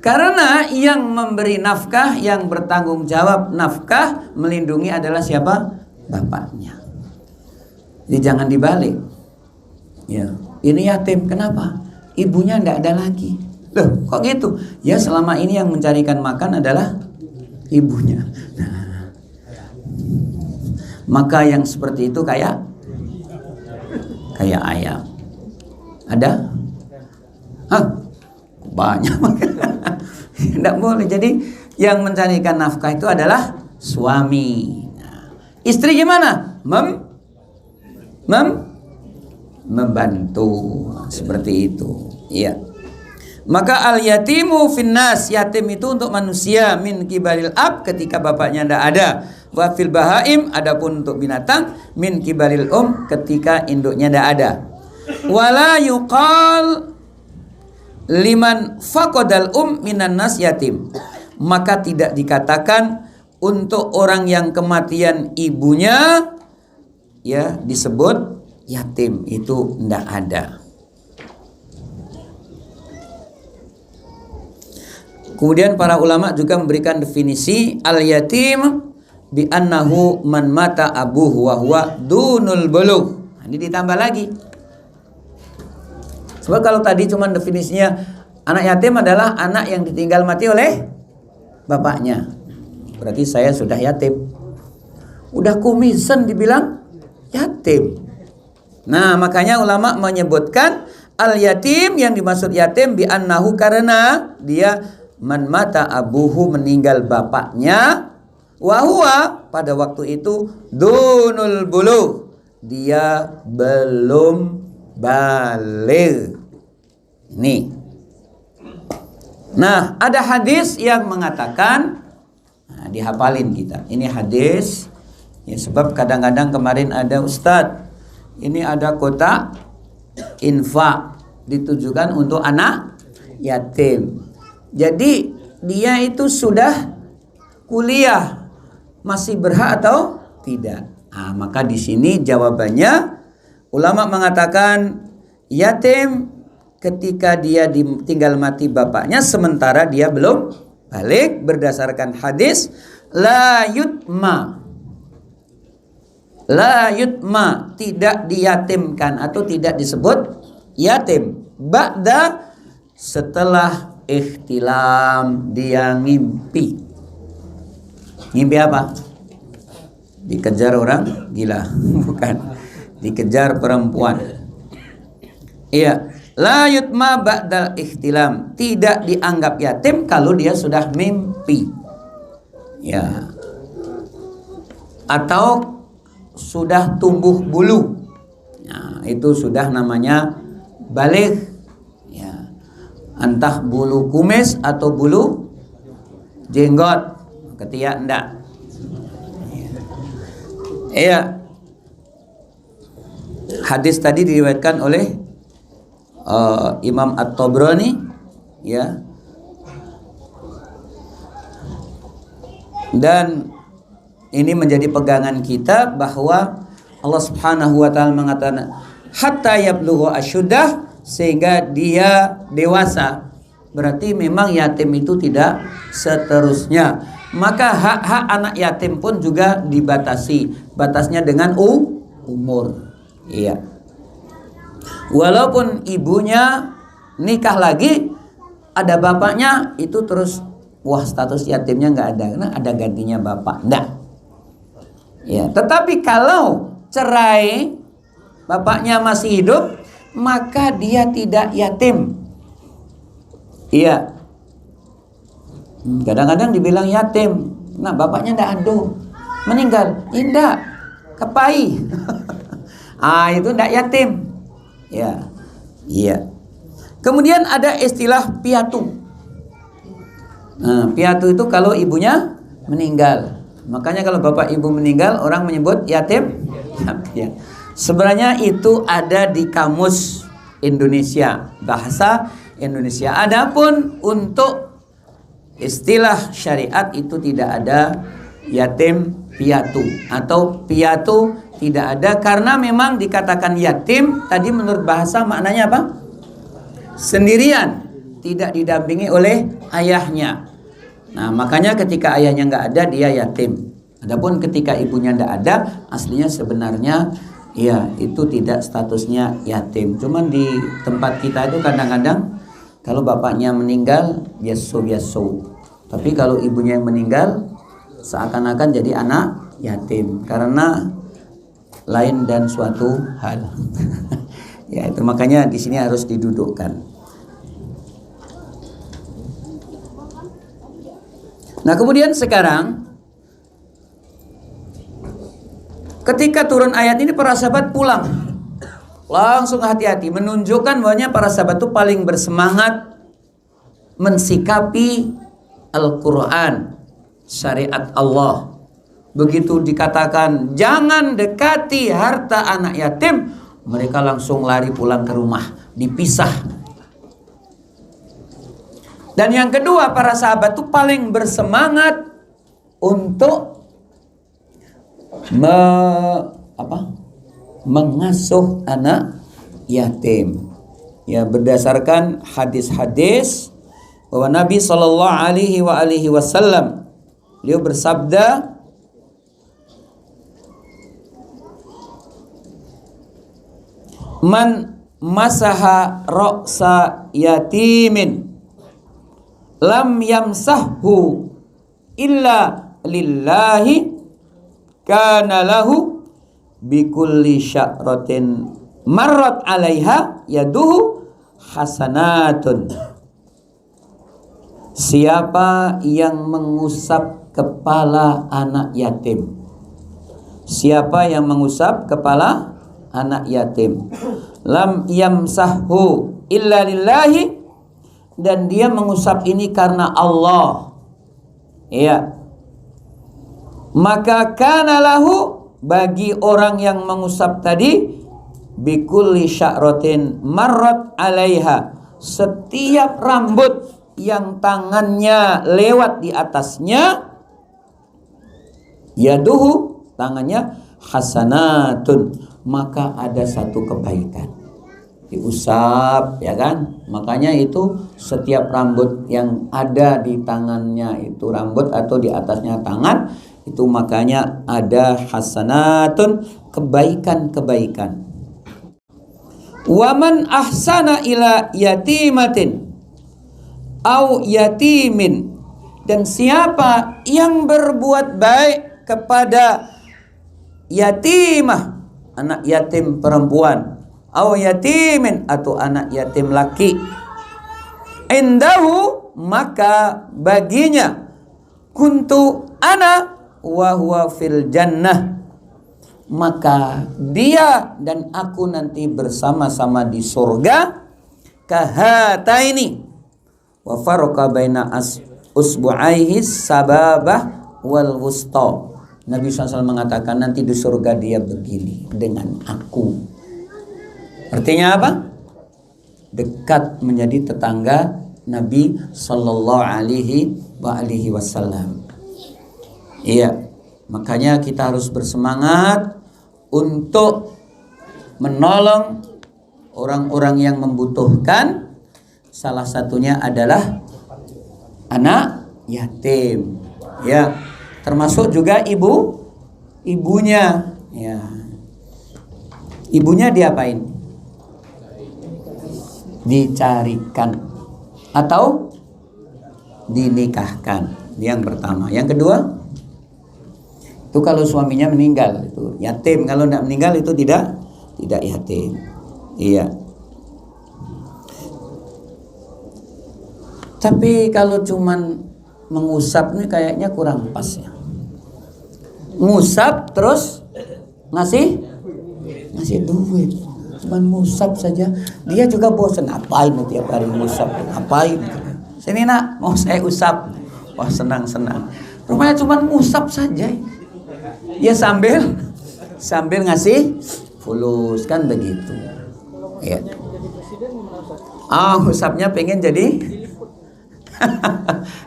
Karena yang memberi nafkah, yang bertanggung jawab nafkah, melindungi adalah siapa? Bapaknya. Jadi jangan dibalik. Ya, ini yatim, kenapa? Ibunya tidak ada lagi. Loh, kok gitu? Ya selama ini yang mencarikan makan adalah ibunya. Nah, maka yang seperti itu kayak ayam. Ada? Hah? Banyak. Tidak boleh. Jadi yang mencarikan nafkah itu adalah suami. Nah, istri gimana? Membantu. Seperti itu. Iya. Maka al yatimu finnas, yatim itu untuk manusia, min kibaril ab, ketika bapaknya tidak ada. Wa fil bahaim, adapun untuk binatang, min kibaril ketika induknya tidak ada. Wala yuqal liman faqadal minan nas yatim, maka tidak dikatakan untuk orang yang kematian ibunya ya disebut yatim, itu tidak ada. Kemudian para ulama juga memberikan definisi al-yatim bi annahu man mata abuhu wa huwa dunul bulugh. Ini ditambah lagi. Sebab kalau tadi cuma definisinya anak yatim adalah anak yang ditinggal mati oleh bapaknya. Berarti saya sudah yatim. Udah kumisan dibilang yatim. Nah, makanya ulama menyebutkan al-yatim, yang dimaksud yatim bi annahu karena dia man mata abuhu, meninggal bapaknya, wa huwa pada waktu itu dunul bulugh, dia belum baligh. Nih. Nah, ada hadis yang mengatakan, nah, dihafalin kita. Ini hadis ya, sebab kadang-kadang kemarin ada ustadz, ini ada kotak infak ditujukan untuk anak yatim. Jadi dia itu sudah kuliah, masih berhak atau tidak? Nah, maka di sini jawabannya ulama mengatakan yatim ketika dia ditinggal mati bapaknya sementara dia belum balik, berdasarkan hadis la yutma, tidak diyatimkan atau tidak disebut yatim ba'da, setelah ihtilam, dia ngimpi. Ngimpi apa? Dikejar orang gila. Bukan, dikejar perempuan. Iya, la yutma ba'dal ihtilam, tidak dianggap yatim kalau dia sudah mimpi. Ya. Atau sudah tumbuh bulu. Nah, itu sudah namanya baligh. Entah bulu kumis atau bulu jenggot, ketiak enggak. Iya. Hadis tadi diriwayatkan oleh Imam At-Tabrani, ya. Dan ini menjadi pegangan kita bahwa Allah Subhanahu wa taala mengatakan hatta yablughu asyuddah, sehingga dia dewasa. Berarti memang yatim itu tidak seterusnya. Maka hak-hak anak yatim pun juga dibatasi. Batasnya dengan umur. Iya. Walaupun ibunya nikah lagi, ada bapaknya, itu terus wah, status yatimnya nggak ada, karena ada gantinya bapak. Enggak. Ya, tetapi kalau cerai, bapaknya masih hidup, maka dia tidak yatim. Iya. Kadang-kadang dibilang yatim. Nah, bapaknya ndak ada, meninggal. Tidak, kepai. Itu ndak yatim. Ya. Iya. Kemudian ada istilah piatu. Nah, piatu itu kalau ibunya meninggal. Makanya kalau bapak ibu meninggal, orang menyebut yatim. Ya. Sebenarnya itu ada di kamus Indonesia, bahasa Indonesia. Adapun untuk istilah syariat itu tidak ada yatim piatu, atau piatu tidak ada, karena memang dikatakan yatim tadi menurut bahasa maknanya apa? Sendirian, tidak didampingi oleh ayahnya. Nah, makanya ketika ayahnya nggak ada, dia yatim. Adapun ketika ibunya nggak ada, aslinya sebenarnya ya itu tidak statusnya yatim. Cuman di tempat kita itu kadang-kadang kalau bapaknya meninggal biasa-biasa. Tapi kalau ibunya yang meninggal seakan-akan jadi anak yatim karena lain dan suatu hal. Ya, itu makanya di sini harus didudukkan. Nah, kemudian sekarang ketika turun ayat ini, para sahabat pulang langsung hati-hati, menunjukkan bahwanya para sahabat itu paling bersemangat mensikapi Al-Quran, syariat Allah. Begitu dikatakan jangan dekati harta anak yatim, mereka langsung lari pulang ke rumah, dipisah. Dan yang kedua, para sahabat itu paling bersemangat untuk mengasuh anak yatim. Ya, berdasarkan hadis-hadis bahwa Nabi Shallallahu Alaihi Wasallam beliau bersabda, man masaha ra'sa yatimin lam yamsahhu illa lillahi kana lahu bikulli sya'ratin marrat alaiha yaduhu hasanatun. Siapa yang mengusap kepala anak yatim, siapa yang mengusap kepala anak yatim, lam yamsahhu illa lillahi, dan dia mengusap ini karena Allah, ya, maka kana lahu, bagi orang yang mengusap tadi, bikulli sya'ratin marrat alaiha, setiap rambut yang tangannya lewat di atasnya, yaduhu, tangannya, hasanatun, maka ada satu kebaikan. Diusap, ya kan? Makanya itu setiap rambut yang ada di tangannya itu rambut atau di atasnya tangan, itu makanya ada hasanatun, kebaikan-kebaikan. Waman ahsana ila yatimatin au yatimin, dan siapa yang berbuat baik kepada yatimah, anak yatim perempuan, au yatimin, atau anak yatim laki, indahu, maka baginya, kuntu ana wa huwa fil jannah, maka dia dan aku nanti bersama-sama di surga, kahataini wa farqa baina usbu'aihi sababah wal wusta. Nabi SAW mengatakan nanti di surga dia begini dengan aku. Artinya apa? Dekat, menjadi tetangga Nabi Sallallahu Alaihi Wasallam. Iya, makanya kita harus bersemangat untuk menolong orang-orang yang membutuhkan. Salah satunya adalah anak yatim, ya, termasuk juga ibunya, ya. Ibunya diapain? Dicarikan atau dinikahkan. Yang pertama. Yang kedua, itu kalau suaminya meninggal itu yatim. Kalau tidak meninggal itu tidak yatim. Iya. Tapi kalau cuman mengusap ini kayaknya kurang pas ya. Ngusap terus ngasih duit. Cuman ngusap saja, dia juga bosan. Ngapain tiap hari ngusap? Ngapain? Sini nak, mau saya usap. Wah, senang. Rupanya cuman ngusap saja. Ya sambil ngasih fulus, kan begitu. Ya. Ngusapnya pengen jadi.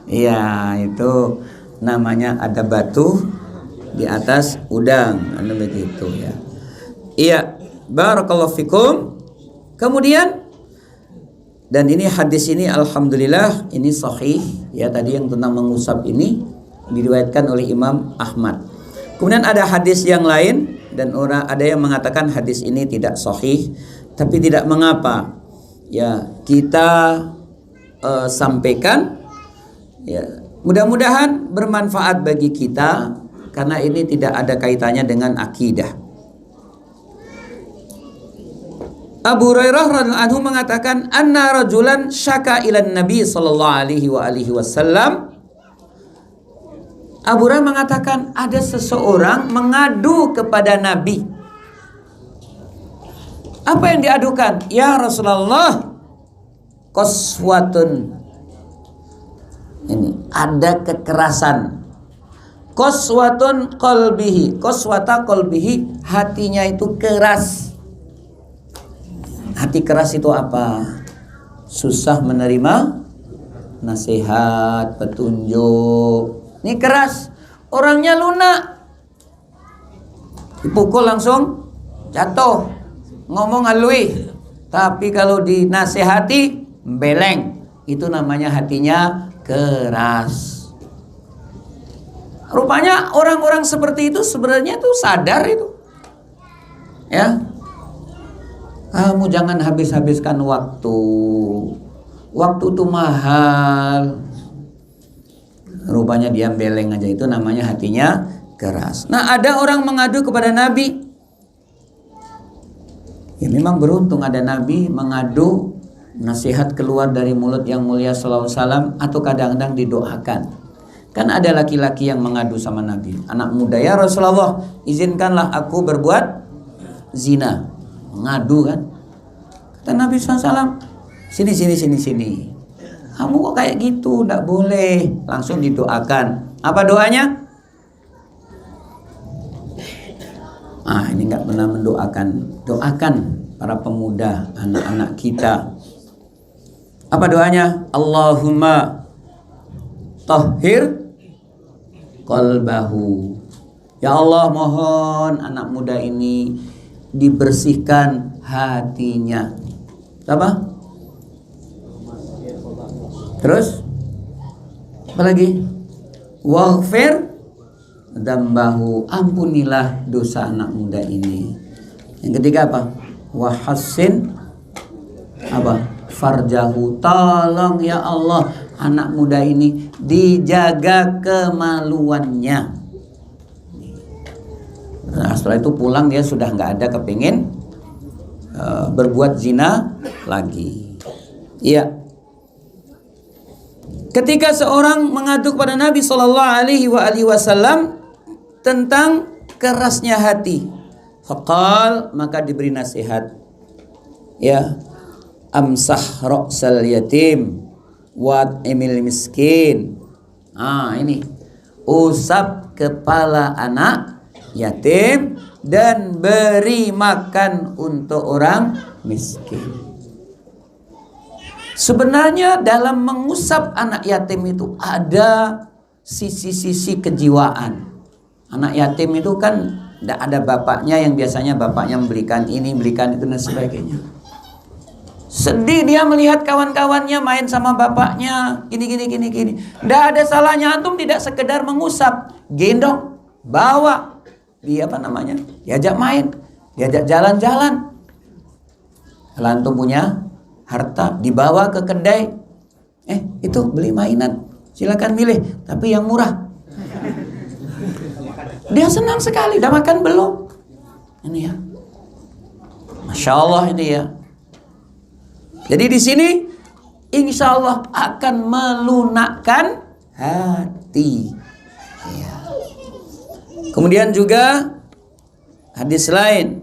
Iya, itu namanya ada batu di atas udang, kan begitu ya. Iya. Barakallahu fikum. Kemudian, dan ini hadis ini alhamdulillah ini sahih ya, tadi yang tentang mengusap ini diriwayatkan oleh Imam Ahmad. Kemudian ada hadis yang lain, dan ada yang mengatakan hadis ini tidak sahih, tapi tidak mengapa ya, kita sampaikan ya, mudah-mudahan bermanfaat bagi kita, karena ini tidak ada kaitannya dengan akidah. Abu Hurairah radhiyallahu anhu mengatakan, anna rajulan syaka ilan Nabi sallallahu alaihi wasallam. Abu Hurairah mengatakan ada seseorang mengadu kepada Nabi. Apa yang diadukan? Ya Rasulullah, qaswatun. Ini ada kekerasan. Qaswatun qalbihi. Qaswata qalbihi, hatinya itu keras. Hati keras itu apa? Susah menerima nasihat, petunjuk. Ini keras. Orangnya lunak. Dipukul langsung jatuh, ngomong halui. Tapi kalau dinasehati, beleng. Itu namanya hatinya keras. Rupanya orang-orang seperti itu sebenarnya tuh sadar itu. Ya. Kamu jangan habis-habiskan waktu. Waktu itu mahal. Rupanya dia beleng aja, itu namanya hatinya keras. Nah, ada orang mengadu kepada Nabi. Ya memang beruntung ada Nabi mengadu, nasihat keluar dari mulut yang mulia sallallahu alaihi wasallam, atau kadang-kadang didoakan. Kan ada laki-laki yang mengadu sama Nabi. Anak muda, ya Rasulullah, izinkanlah aku berbuat zina. Mengadu kan. Kata Nabi SAW, sini. Kamu kok kayak gitu, tidak boleh. Langsung didoakan. Apa doanya? Ini nggak pernah mendoakan. Doakan para pemuda, anak-anak kita. Apa doanya? Allahumma tahhir qalbahu. Ya Allah, mohon anak muda ini dibersihkan hatinya. Apa? Terus apa lagi? Waghfir dzambahu, ampunilah dosa anak muda ini. Yang ketiga apa? Wahassin apa? Farjahu, tolong ya Allah anak muda ini dijaga kemaluannya. Nah, setelah itu pulang dia sudah nggak ada kepingin berbuat zina lagi. Iya. Ketika seorang mengadu kepada Nabi Shallallahu Alaihi Wasallam tentang kerasnya hati, faqal, maka diberi nasihat, ya, amsah ra'sal yatim wa emil miskin. Ini usap kepala anak yatim dan beri makan untuk orang miskin. Sebenarnya dalam mengusap anak yatim itu ada sisi-sisi kejiwaan. Anak yatim itu kan tidak ada bapaknya, yang biasanya bapaknya memberikan ini, memberikan itu dan sebagainya. Sedih dia melihat kawan-kawannya main sama bapaknya, gini. Tidak ada salahnya antum tidak sekedar mengusap, gendong, bawa, diajak main, diajak jalan-jalan. Kalau antum punya harta, dibawa ke kedai, itu beli mainan, silakan milih, tapi yang murah. Dia senang sekali. Udah makan belum? Ini ya, Masya Allah ini ya. Jadi di sini insya Allah akan melunakkan hati. Ya. Kemudian juga hadis lain,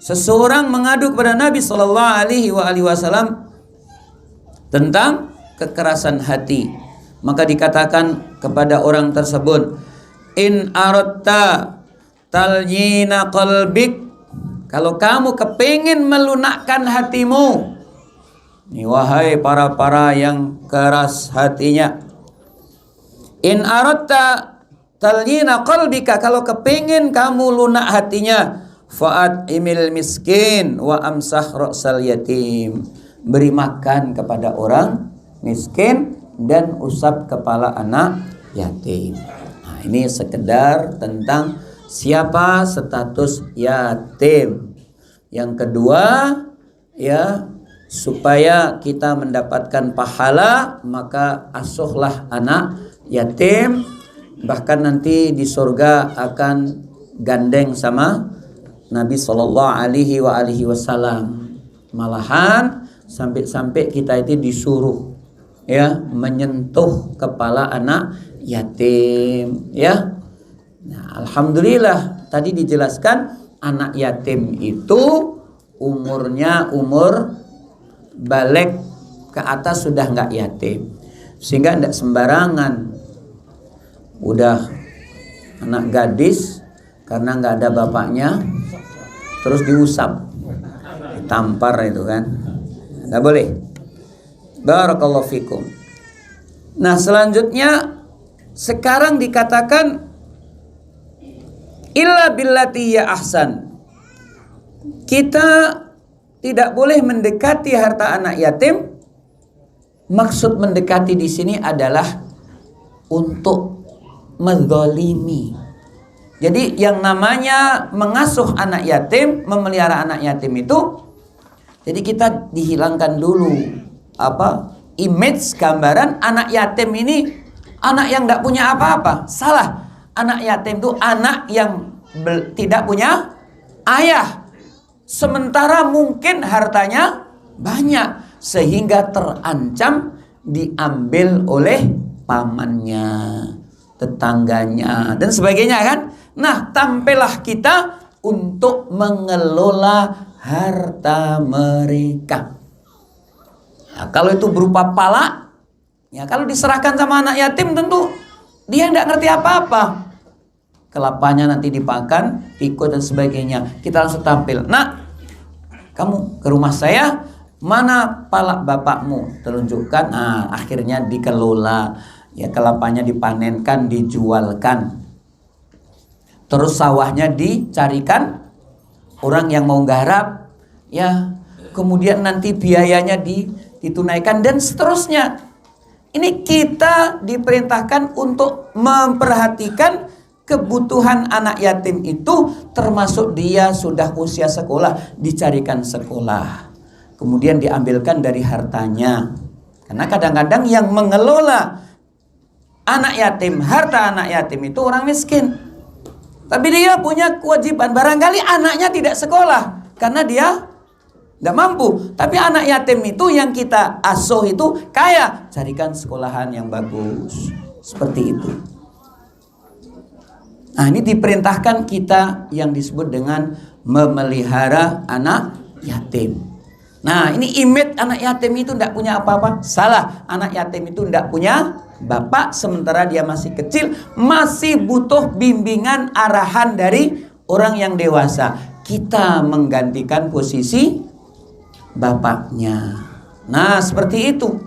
seseorang mengadu kepada Nabi Shallallahu Alaihi Wasallam tentang kekerasan hati, maka dikatakan kepada orang tersebut, in aratta talyina qalbik, kalau kamu kepingin melunakkan hatimu, ini wahai para yang keras hatinya, in aratta talyina qalbika, kalau kepingin kamu lunak hatinya, fa'at imil miskin wa amsah ra'sal yatim, beri makan kepada orang miskin dan usap kepala anak yatim. Nah, ini sekedar tentang siapa status yatim. Yang kedua, ya, supaya kita mendapatkan pahala, maka asuhlah anak yatim, bahkan nanti di surga akan gandeng sama Nabi Shallallahu Alaihi Wasallam. Malahan sampai kita itu disuruh, ya, menyentuh kepala anak yatim, ya. Nah, alhamdulillah tadi dijelaskan anak yatim itu umurnya umur balik ke atas sudah nggak yatim, sehingga tidak sembarangan udah anak gadis karena nggak ada bapaknya terus diusap, ditampar, itu kan nggak boleh. Barakallahu fikum. Nah, selanjutnya sekarang dikatakan illa billati ya ahsan, kita tidak boleh mendekati harta anak yatim. Maksud mendekati di sini adalah untuk menzalimi. Jadi yang namanya mengasuh anak yatim, memelihara anak yatim itu, jadi kita dihilangkan dulu image, gambaran anak yatim ini anak yang tidak punya apa-apa. Salah. Anak yatim itu anak yang tidak punya ayah, sementara mungkin hartanya banyak, sehingga terancam diambil oleh pamannya, tetangganya, dan sebagainya kan. Nah, tampillah kita untuk mengelola harta mereka. Nah, kalau itu berupa pala, ya kalau diserahkan sama anak yatim tentu dia tidak ngerti apa-apa. Kelapanya nanti dipakan, ikut dan sebagainya. Kita langsung tampil. Nah, kamu ke rumah saya, mana pala bapakmu? Terunjukkan. Nah, akhirnya dikelola. Ya, kelapanya dipanenkan, dijualkan. Terus sawahnya dicarikan orang yang mau garap. Ya, kemudian nanti biayanya ditunaikan dan seterusnya. Ini kita diperintahkan untuk memperhatikan kebutuhan anak yatim itu, termasuk dia sudah usia sekolah, dicarikan sekolah. Kemudian diambilkan dari hartanya. Karena kadang-kadang yang mengelola anak yatim, harta anak yatim itu orang miskin. Tapi dia punya kewajiban, barangkali anaknya tidak sekolah karena dia tidak mampu. Tapi anak yatim itu yang kita asuh itu kaya, carikan sekolahan yang bagus. Seperti itu. Nah, ini diperintahkan kita yang disebut dengan memelihara anak yatim. Nah, ini image anak yatim itu tidak punya apa-apa. Salah. Anak yatim itu tidak punya bapak, sementara dia masih kecil, masih butuh bimbingan, arahan dari orang yang dewasa. Kita menggantikan posisi bapaknya. Nah, seperti itu.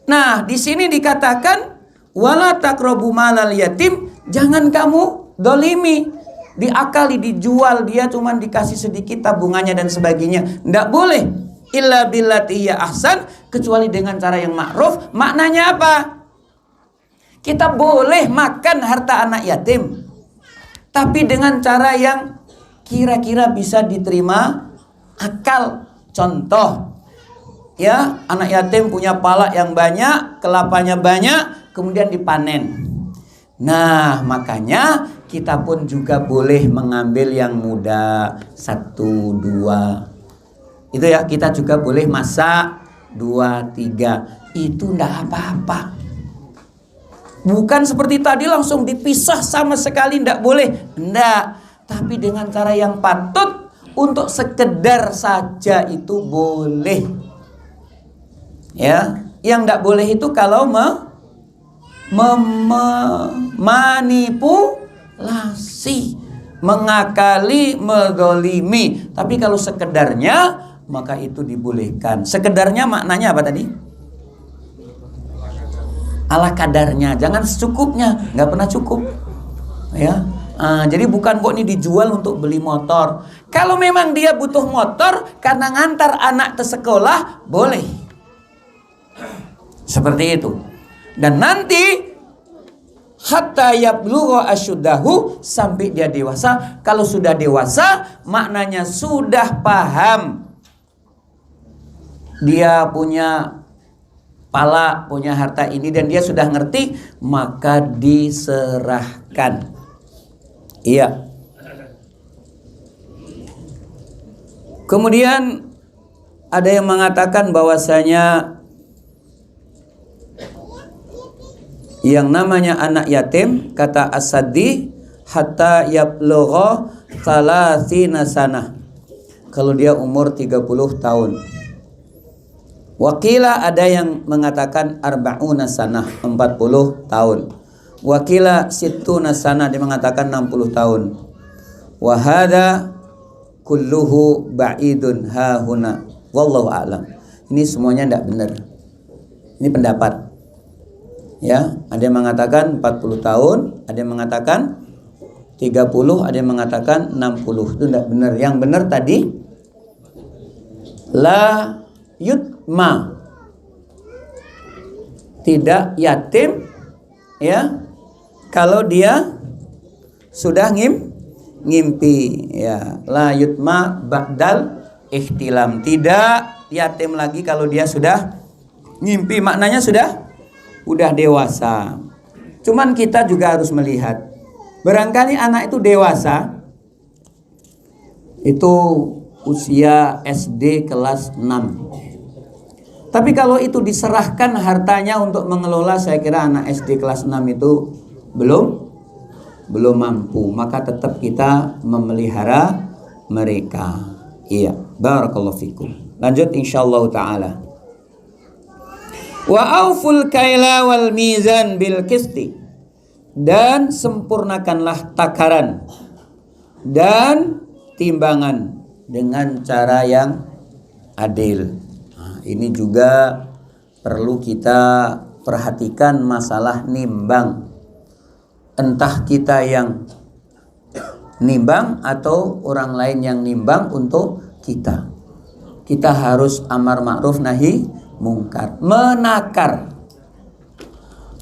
Nah, di sini dikatakan wala taqrabu malal yatim, jangan kamu dolimi, diakali, dijual, dia cuma dikasih sedikit tabungannya dan sebagainya. Tidak boleh. Illa billati hiya ahsan, kecuali dengan cara yang ma'ruf. Maknanya apa? Kita boleh makan harta anak yatim, tapi dengan cara yang kira-kira bisa diterima akal. Contoh, ya, anak yatim punya pala yang banyak, kelapanya banyak, kemudian dipanen. Nah, makanya kita pun juga boleh mengambil yang muda, 1, 2. Itu ya, kita juga boleh masak 2, 3. Itu ndak apa-apa. Bukan seperti tadi langsung dipisah sama sekali, ndak boleh. Ndak. Tapi dengan cara yang patut, untuk sekedar saja itu boleh. Ya, yang ndak boleh itu kalau manipulasi, mengakali, menzalimi. Tapi kalau sekedarnya, maka itu dibolehkan. Sekedarnya maknanya apa tadi? Ala kadarnya, jangan secukupnya, nggak pernah cukup. Ya, jadi bukan kok ini dijual untuk beli motor. Kalau memang dia butuh motor karena ngantar anak ke sekolah, boleh. Seperti itu. Dan nanti hatta yablugha asyuddahu, sampai dia dewasa. Kalau sudah dewasa, maknanya sudah paham. Dia punya pala, punya harta ini, dan dia sudah ngerti, maka diserahkan. Iya. Kemudian ada yang mengatakan bahwasanya yang namanya anak yatim, kata As-Saddi, hatta yablugha 30 sanah. Kalau dia umur 30 tahun. Wakila ada yang mengatakan 40 sanah, 40 tahun. Wakila 60 sanah, dia mengatakan 60 tahun. Wa hadza kulluhu ba'idun hahuna. Wallahu a'lam. Ini semuanya tidak benar. Ini pendapat. Ya, ada yang mengatakan 40 tahun, ada yang mengatakan 30, ada yang mengatakan 60. Itu tidak benar. Yang benar tadi la yutma, tidak yatim ya kalau dia sudah ngimpi ya. La yutma ba'dal ihtilam, tidak yatim lagi kalau dia sudah ngimpi, maknanya udah dewasa. Cuman kita juga harus melihat, barangkali anak itu dewasa, itu usia SD kelas 6. Tapi kalau itu diserahkan hartanya untuk mengelola, saya kira anak SD kelas 6 itu belum mampu. Maka tetap kita memelihara mereka. Iya, barakallahu fikum. Lanjut insyaallah taala. Wa auful kaila wal mizan bil qisti, dan sempurnakanlah takaran dan timbangan dengan cara yang adil. Nah, ini juga perlu kita perhatikan masalah nimbang. Entah kita yang nimbang atau orang lain yang nimbang untuk kita. Kita harus amar ma'ruf nahi mungkar.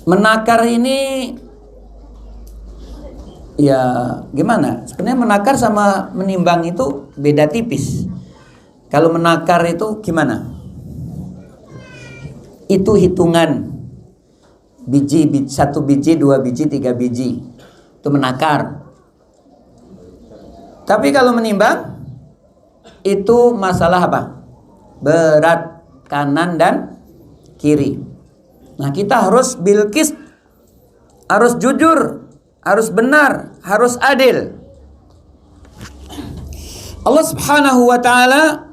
Menakar ini ya gimana? Sebenarnya menakar sama menimbang itu beda tipis. Kalau menakar itu gimana? Itu hitungan biji, 1 biji, 2 biji, 3 biji. Itu menakar. Tapi kalau menimbang itu masalah apa? Berat kanan dan kiri. Nah, kita harus bilqis, harus jujur, harus benar, harus adil. Allah Subhanahu wa taala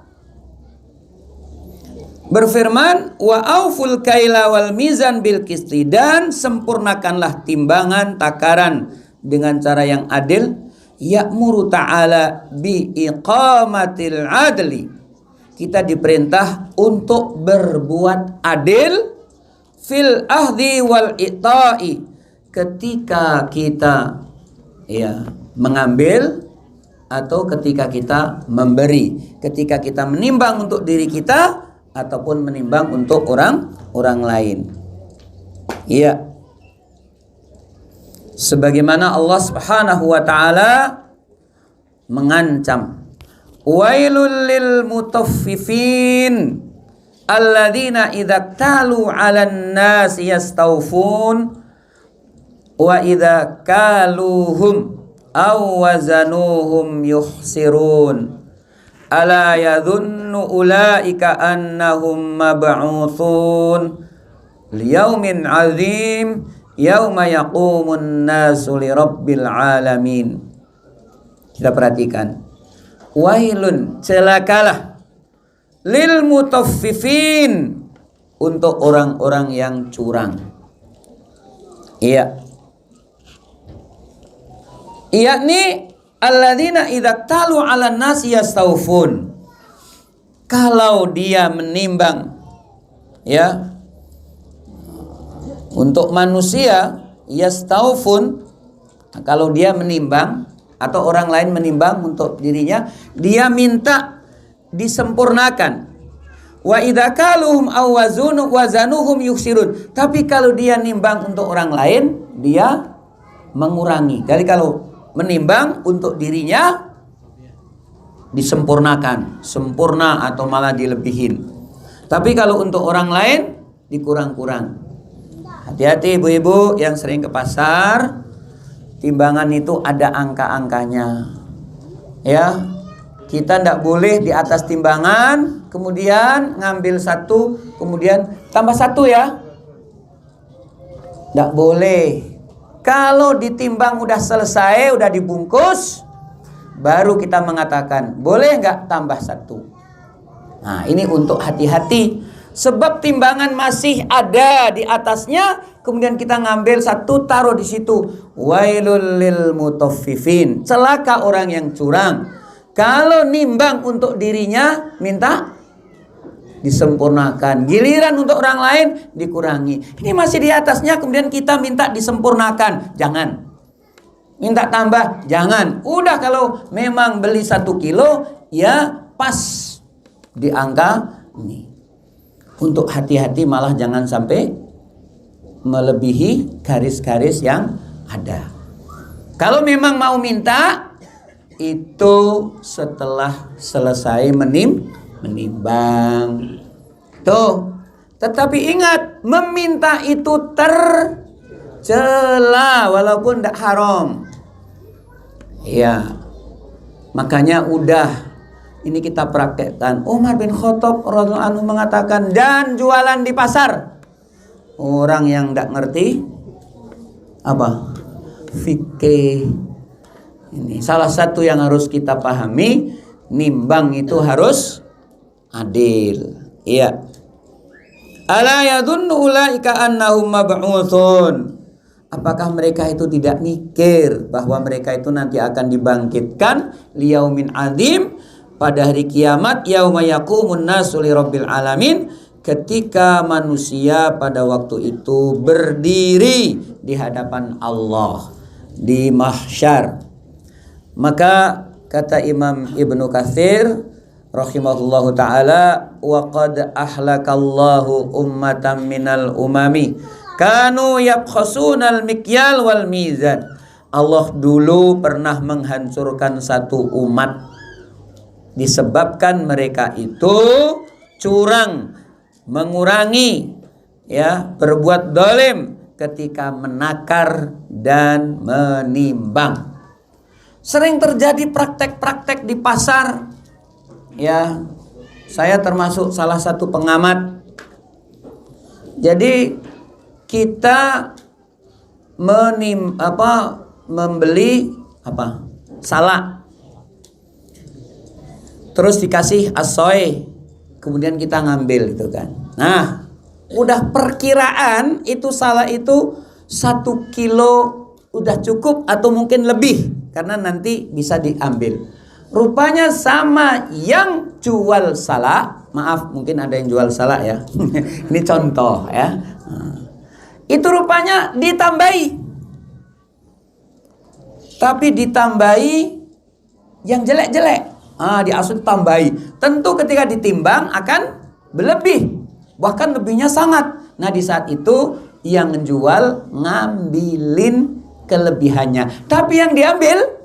berfirman, wa auful kaila wal mizan bil qisti, dan sempurnakanlah timbangan takaran dengan cara yang adil. Ya'muru ta'ala bi iqamatil adli, kita diperintah untuk berbuat adil fil ahdi wal ita'i, ketika kita ya mengambil atau ketika kita memberi, ketika kita menimbang untuk diri kita ataupun menimbang untuk orang lain. Iya. Sebagaimana Allah Subhanahu wa taala mengancam, wailul lil mutaffifin alladzina idza talu 'alan nasi yastawfun wa idza kaluhum aw wazanuhum yukhsirun ala yadhunnu ulaika annahum mab'utsun liyaumin 'adzim yauma yaqumun nasu lirabbil alamin. Kita perhatikan, wailun, celakalah, lil mutaffifin, untuk orang-orang yang curang. Iya. Yakni alladzina idza talu 'alan nasi yastawfun. Kalau dia menimbang ya untuk manusia, yastawfun, kalau dia menimbang atau orang lain menimbang untuk dirinya, dia minta disempurnakan. Wa idza kaluhum aw wazanuhum yuksirun. Tapi kalau dia nimbang untuk orang lain, dia mengurangi. Jadi kalau menimbang untuk dirinya disempurnakan, sempurna atau malah dilebihin. Tapi kalau untuk orang lain dikurang-kurang. Hati-hati ibu-ibu yang sering ke pasar, timbangan itu ada angka-angkanya. Ya, kita tidak boleh di atas timbangan, kemudian ngambil 1, kemudian tambah 1 ya. Tidak boleh. Kalau ditimbang udah selesai, udah dibungkus, baru kita mengatakan, boleh nggak tambah 1? Nah, ini untuk hati-hati. Sebab timbangan masih ada di atasnya, kemudian kita ngambil 1 taruh di situ. Wailul lil mutaffifin, celaka orang yang curang. Kalau nimbang untuk dirinya minta disempurnakan, giliran untuk orang lain dikurangi. Ini masih di atasnya, kemudian kita minta disempurnakan. Jangan. minta tambah, jangan. Udah, kalau memang beli 1 kilo, ya pas di angka ini. Untuk hati-hati, malah jangan sampai melebihi garis-garis yang ada. Kalau memang mau minta, itu setelah selesai menimbang. Tuh. Tetapi ingat, meminta itu tercela walaupun tidak haram. Ya. Makanya udah ini kita praktekkan. Umar bin Khattab radhiyallahu anhu mengatakan, dan jualan di pasar. Orang yang tidak ngerti apa? Fikih. Ini salah satu yang harus kita pahami, nimbang itu harus adil. Iya. Ala yadhunnu ulaika annahum mab'utsun. Apakah mereka itu tidak mikir bahwa mereka itu nanti akan dibangkitkan liyaumin adzim, pada hari kiamat, yauma yaqumun nasu lirabbil alamin, ketika manusia pada waktu itu berdiri di hadapan Allah di mahsyar. Maka kata Imam Ibnu Katsir rahimahullahu taala, wa qad ahlakallahu ummatan minal umami kanu yabkhasunal mikyal wal mizan. Allah dulu pernah menghancurkan satu umat disebabkan mereka itu curang, mengurangi, ya, berbuat dolim ketika menakar dan menimbang. Sering terjadi praktek-praktek di pasar. Ya, saya termasuk salah satu pengamat. Jadi kita membeli salak, terus dikasih asoy, kemudian kita ngambil itu kan. Nah, udah perkiraan itu salak itu 1 kilo udah cukup atau mungkin lebih, karena nanti bisa diambil. Rupanya sama yang jual salak, maaf mungkin ada yang jual salak ya. Ini contoh ya. Itu rupanya ditambahi. Tapi ditambahi yang jelek-jelek. Diasut tambahi. Tentu ketika ditimbang akan berlebih. Bahkan lebihnya sangat. Nah, di saat itu yang menjual ngambilin kelebihannya. Tapi yang diambil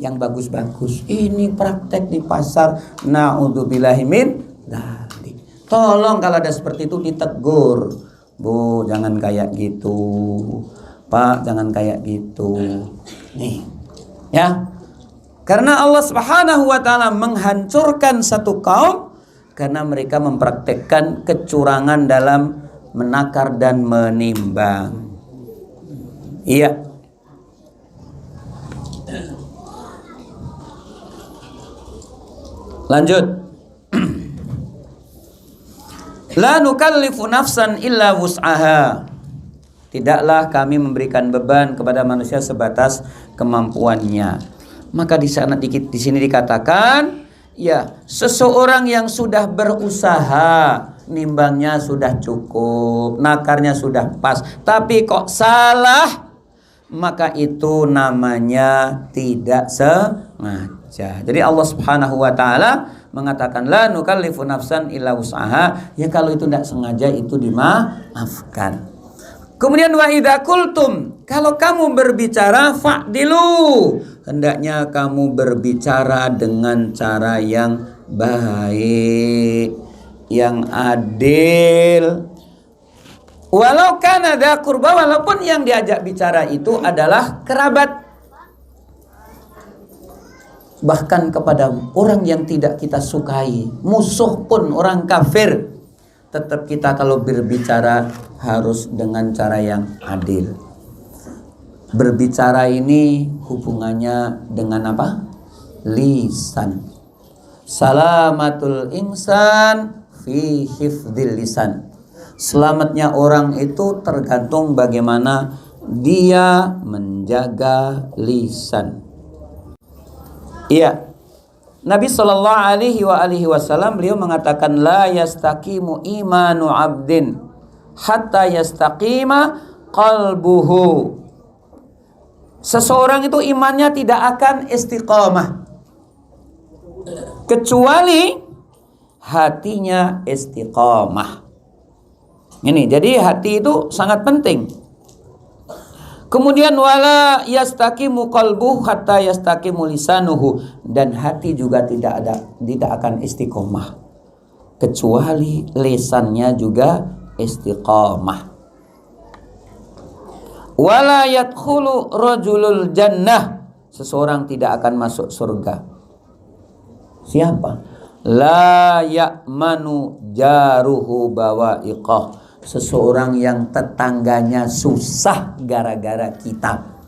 yang bagus-bagus. Ini praktek di pasar. Na'udzubillahi min dzalik. Tolong kalau ada seperti itu ditegur. Bu, jangan kayak gitu. Pak, jangan kayak gitu. Nih. Ya. Karena Allah Subhanahu wa taala menghancurkan satu kaum karena mereka mempraktekkan kecurangan dalam menakar dan menimbang. Iya. Lanjut. La nukallifu nafsan illa wus'aha. Tidaklah kami memberikan beban kepada manusia sebatas kemampuannya. Maka di sini dikatakan, ya, seseorang yang sudah berusaha, nimbangnya sudah cukup, nakarnya sudah pas, tapi kok salah, maka itu namanya tidak sengaja. Jadi Allah Subhanahu wa taala mengatakan la nukallifu nafsan illa wus'aha. Ya, kalau itu tidak sengaja itu dimaafkan. Kemudian wa idza qultum, kalau kamu berbicara fa'dilu, hendaknya kamu berbicara dengan cara yang baik, yang adil. Walau kana dza qurba, walaupun yang diajak bicara itu adalah kerabat. Bahkan kepada orang yang tidak kita sukai, musuh pun, orang kafir, tetap kita kalau berbicara harus dengan cara yang adil. Berbicara ini hubungannya dengan apa? Lisan. Salamatul insan fi hifdzil lisan. Selamatnya orang itu tergantung bagaimana dia menjaga lisan. Iya. Nabi sallallahu alaihi wasallam beliau mengatakan la yastaqimu imanu 'abdin hatta yastaqima qalbuhu. seseorang itu imannya tidak akan istiqomah kecuali hatinya istiqomah. Ini jadi hati itu sangat penting. Kemudian wala yastaqimu qalbuhu hatta yastaqimu lisanuhu, dan hati juga tidak akan istiqomah kecuali lisannya juga istiqomah. Wala yadkhulu rajulul jannah, seseorang tidak akan masuk surga. Siapa? La ya'manu jaruhu bawa'iqah, seseorang yang tetangganya susah gara-gara kita.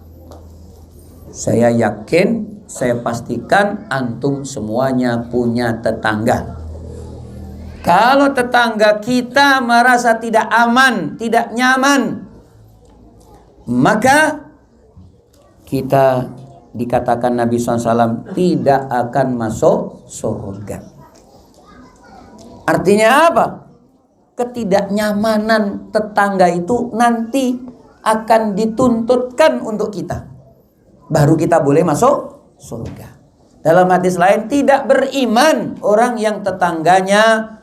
Saya yakin, saya pastikan antum semuanya punya tetangga. Kalau tetangga kita merasa tidak aman, tidak nyaman, maka kita dikatakan Nabi SAW tidak akan masuk surga. Artinya apa? Ketidaknyamanan tetangga itu nanti akan dituntutkan untuk kita, baru kita boleh masuk surga. Dalam hadis lain, tidak beriman orang yang tetangganya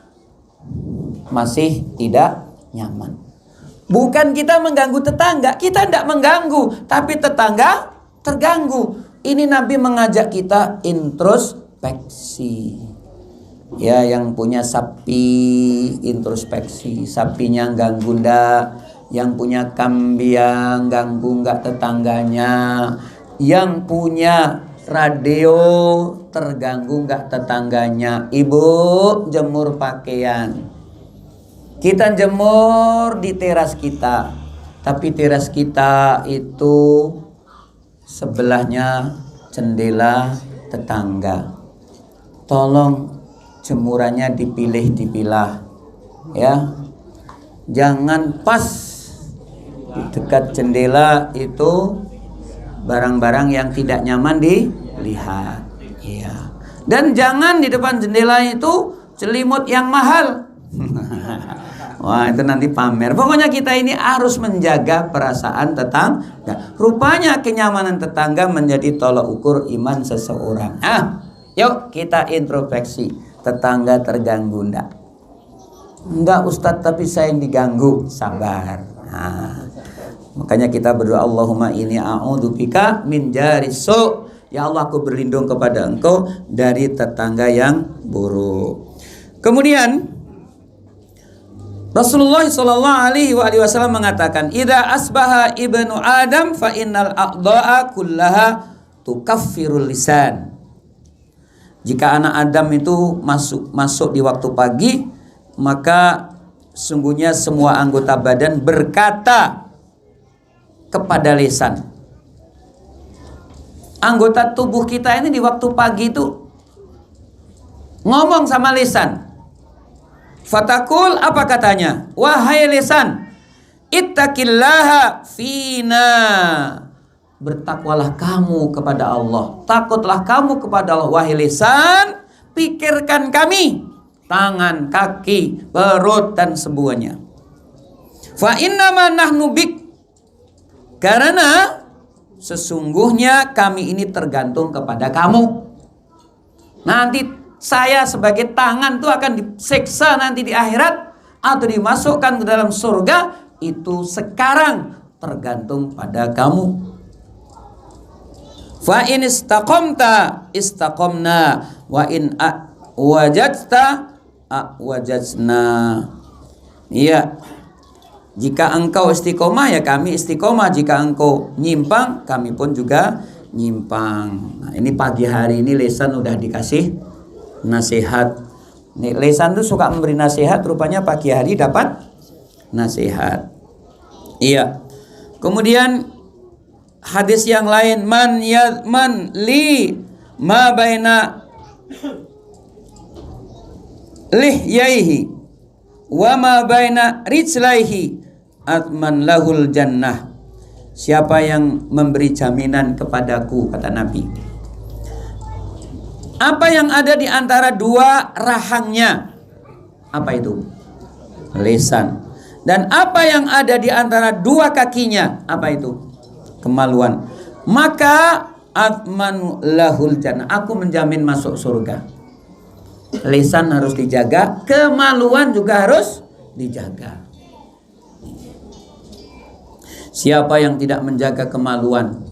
masih tidak nyaman. Bukan kita mengganggu tetangga, kita tidak mengganggu, tapi tetangga terganggu. Ini Nabi mengajak kita introspeksi. Ya, yang punya sapi introspeksi, sapinya ganggu ndak? Yang punya kambing ganggu nggak tetangganya? Yang punya radio terganggu nggak tetangganya? Ibu jemur pakaian, kita jemur di teras kita, tapi teras kita itu sebelahnya jendela tetangga. Tolong jemurannya dipilah, ya. Jangan pas di dekat jendela itu barang-barang yang tidak nyaman dilihat, ya. Dan jangan di depan jendela itu selimut yang mahal. Wah, itu nanti pamer. Pokoknya kita ini harus menjaga perasaan tetangga. Rupanya kenyamanan tetangga menjadi tolak ukur iman seseorang. Yuk kita introspeksi. Tetangga terganggu enggak? Enggak Ustadz, tapi saya yang diganggu. Sabar. Makanya kita berdoa, Allahumma inni a'udzubika min jaris su'. Ya Allah, aku berlindung kepada Engkau dari tetangga yang buruk. Kemudian Rasulullah SAW mengatakan, idza asbaha ibnu Adam fa innal a'dha'a kullaha tukaffirul lisan. Jika anak Adam itu masuk di waktu pagi, maka sungguhnya semua anggota badan berkata kepada lisan. Anggota tubuh kita ini di waktu pagi itu ngomong sama lisan. Fatakul, apa katanya? Wahai lisan, ittaqillaha fina. Bertakwalah kamu kepada Allah, takutlah kamu kepada Allah. Wahai lisan, pikirkan kami, tangan, kaki, perut dan semuanya. Fa innama nahnu bik, karena sesungguhnya kami ini tergantung kepada kamu. Nanti saya sebagai tangan itu akan disiksa nanti di akhirat atau dimasukkan ke dalam surga, itu sekarang tergantung pada kamu. Fa in istaqamta istaqamna wa in wajadta wajadna. Iya. Jika engkau istiqomah, ya kami istiqomah. Jika engkau nyimpang, kami pun juga nyimpang. Nah, ini pagi hari ini lisan udah dikasih nasihat. Nih, lisan tuh suka memberi nasihat, rupanya pagi hari dapat nasihat. Iya. Kemudian hadis yang lain, man li ma baina lihyaihi wa ma baina rijlaihi atman lahul jannah. Siapa yang memberi jaminan kepadaku, kata Nabi, apa yang ada di antara dua rahangnya? Apa itu? Lisan. Dan apa yang ada di antara dua kakinya? Apa itu? Kemaluan. maka atmanu lahul jannah, aku menjamin masuk surga. Lisan harus dijaga, kemaluan juga harus dijaga. Siapa yang tidak menjaga kemaluan,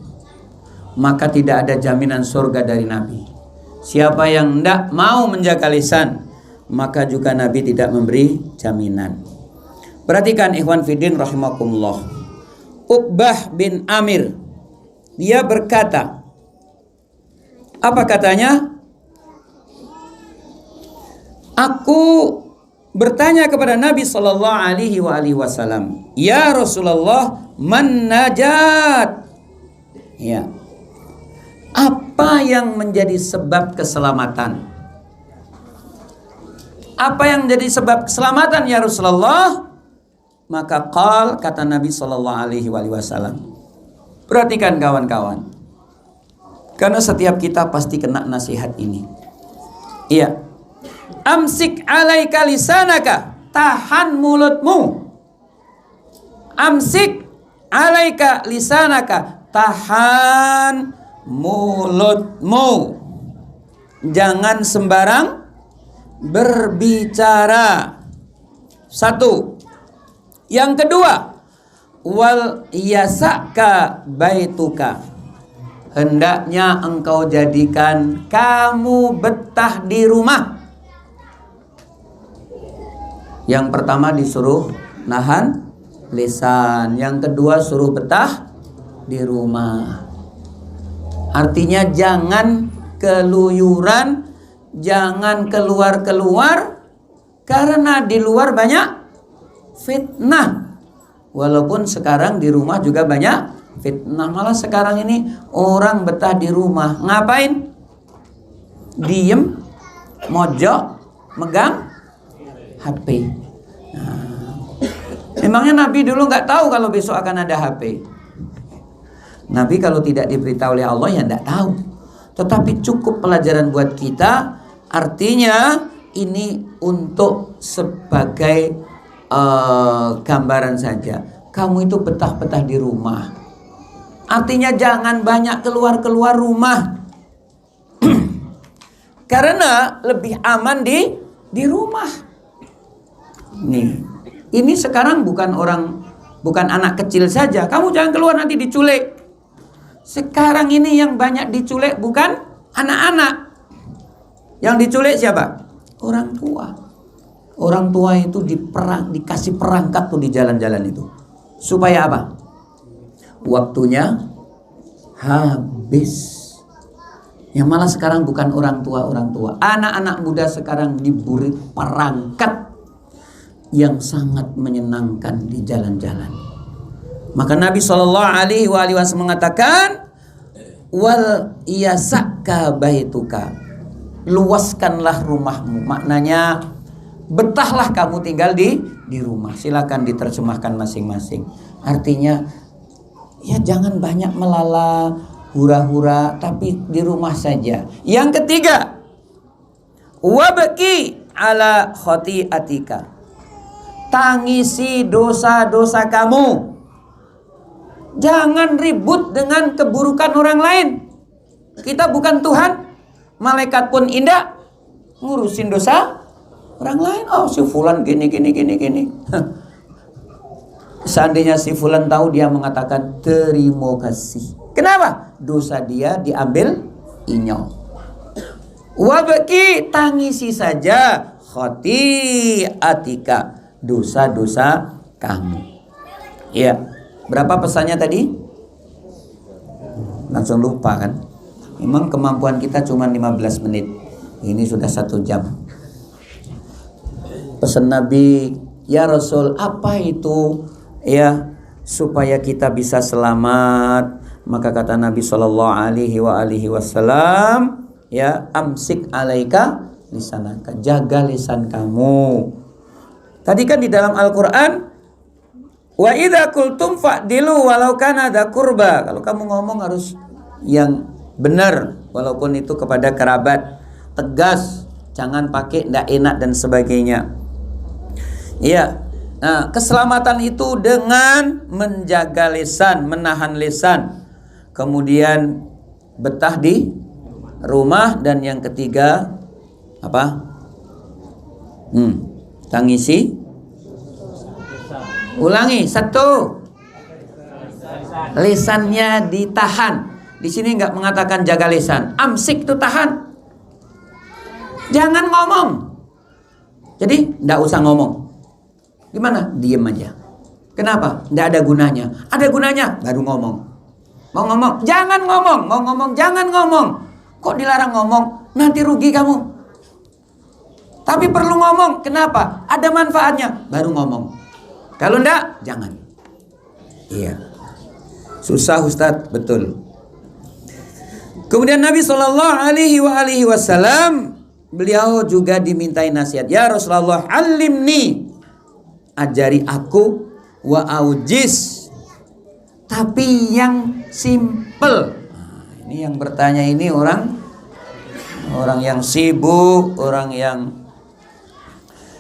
maka tidak ada jaminan surga dari Nabi. Siapa yang tidak mau menjaga lisan, maka juga Nabi tidak memberi jaminan. Perhatikan ikhwan fiddin rahimakumullah. Uqbah bin Amir, dia berkata, apa katanya? Aku bertanya kepada Nabi sallallahu alaihi wasallam, "Ya Rasulullah, man najat?" Ya. Apa yang menjadi sebab keselamatan? Apa yang menjadi sebab keselamatan ya Rasulullah? Maka kata Nabi sallallahu alaihi wasallam. Perhatikan kawan-kawan. Karena setiap kita pasti kena nasihat ini. Iya. Amsik alaika lisanaka, tahan mulutmu. Amsik alaika lisanaka, tahan mulutmu. Jangan sembarang berbicara. Satu. Yang kedua, wal yasaka baituka, hendaknya engkau jadikan kamu betah di rumah. Yang pertama disuruh nahan lisan, yang kedua suruh betah di rumah. Artinya jangan keluyuran, jangan keluar-keluar, karena di luar banyak fitnah. Walaupun sekarang di rumah juga banyak fitnah. Malah sekarang ini orang betah di rumah ngapain? Diem, mojok, megang HP. Nah, memangnya Nabi dulu nggak tahu kalau besok akan ada HP? Nabi kalau tidak diberitahu oleh Allah ya nggak tahu. Tetapi cukup pelajaran buat kita. Artinya ini untuk sebagai gambaran saja. Kamu itu betah-betah di rumah. Artinya jangan banyak keluar-keluar rumah. Karena lebih aman di rumah. Nih, ini sekarang bukan anak kecil saja. Kamu jangan keluar nanti diculik. Sekarang ini yang banyak diculik bukan anak-anak. Yang diculik siapa? Orang tua. Orang tua itu dikasih perangkap tuh di jalan-jalan itu. Supaya apa? Waktunya habis. Yang malah sekarang bukan orang tua. Anak-anak muda sekarang diberi perangkap yang sangat menyenangkan di jalan-jalan. Maka Nabi SAW mengatakan, wal yasaka baituka, luaskanlah rumahmu. Maknanya betahlah kamu tinggal di rumah. Silakan diterjemahkan masing-masing. Artinya ya jangan banyak melala, hura-hura, tapi di rumah saja. Yang ketiga, wabki ala khati'atika, tangisi dosa-dosa kamu. Jangan ribut dengan keburukan orang lain. Kita bukan Tuhan. Malaikat pun indah ngurusin dosa orang lain. Oh, si fulan gini. Seandainya si fulan tahu, dia mengatakan terima kasih. Kenapa? Dosa dia diambil inyong. Wabaki, tangisi saja khati'atika, dosa-dosa kamu. Ya, berapa pesannya tadi? Langsung lupa kan? Memang kemampuan kita cuma 15 menit. Ini sudah 1 jam. Pesan Nabi, ya Rasul, apa itu ya supaya kita bisa selamat? Maka kata Nabi SAW, ya, amsik alaika lisanaka, jaga lisan kamu. Tadi kan di dalam Al-Quran, wa idza qultum fa'dilu walau kana dza qurba. Kalau kamu ngomong harus yang benar, walaupun itu kepada kerabat. Tegas, jangan pakai ndak enak dan sebagainya. Iya. Nah, keselamatan itu dengan menjaga lisan, menahan lisan. kemudian betah di rumah, dan yang ketiga apa? Tangisi. Ulangi, satu, lisannya ditahan. Di sini nggak mengatakan jaga lisan. Amsik itu tahan. Jangan ngomong. Jadi nggak usah ngomong. Gimana? Diem aja. Kenapa? Nggak ada gunanya. Ada gunanya, baru ngomong. Mau ngomong, jangan ngomong. Mau ngomong, jangan ngomong. Kok dilarang ngomong? Nanti rugi kamu. Tapi perlu ngomong. Kenapa? Ada manfaatnya, baru ngomong. Kalau enggak, jangan. Iya. Susah Ustadz, betul. Kemudian Nabi SAW, beliau juga dimintai nasihat. Ya Rasulullah, alimni, ajari aku, wa aujiz, tapi yang simple. Nah, ini yang bertanya ini orang yang sibuk, orang yang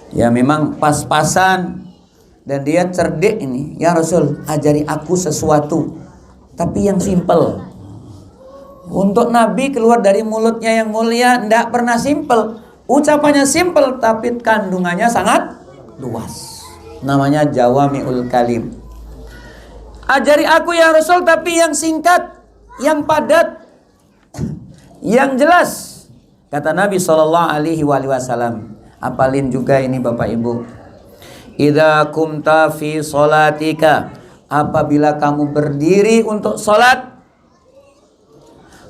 ya memang pas-pasan, dan dia cerdik ini. Ya Rasul, ajari aku sesuatu, tapi yang simple. Untuk Nabi keluar dari mulutnya yang mulia tidak pernah simple. Ucapannya simple tapi kandungannya sangat luas. Namanya jawami'ul kalim. Ajari aku ya Rasul, tapi yang singkat, yang padat, yang jelas. Kata Nabi SAW. Apalin juga ini Bapak Ibu. Idza kumta fi sholatika, apabila kamu berdiri untuk sholat,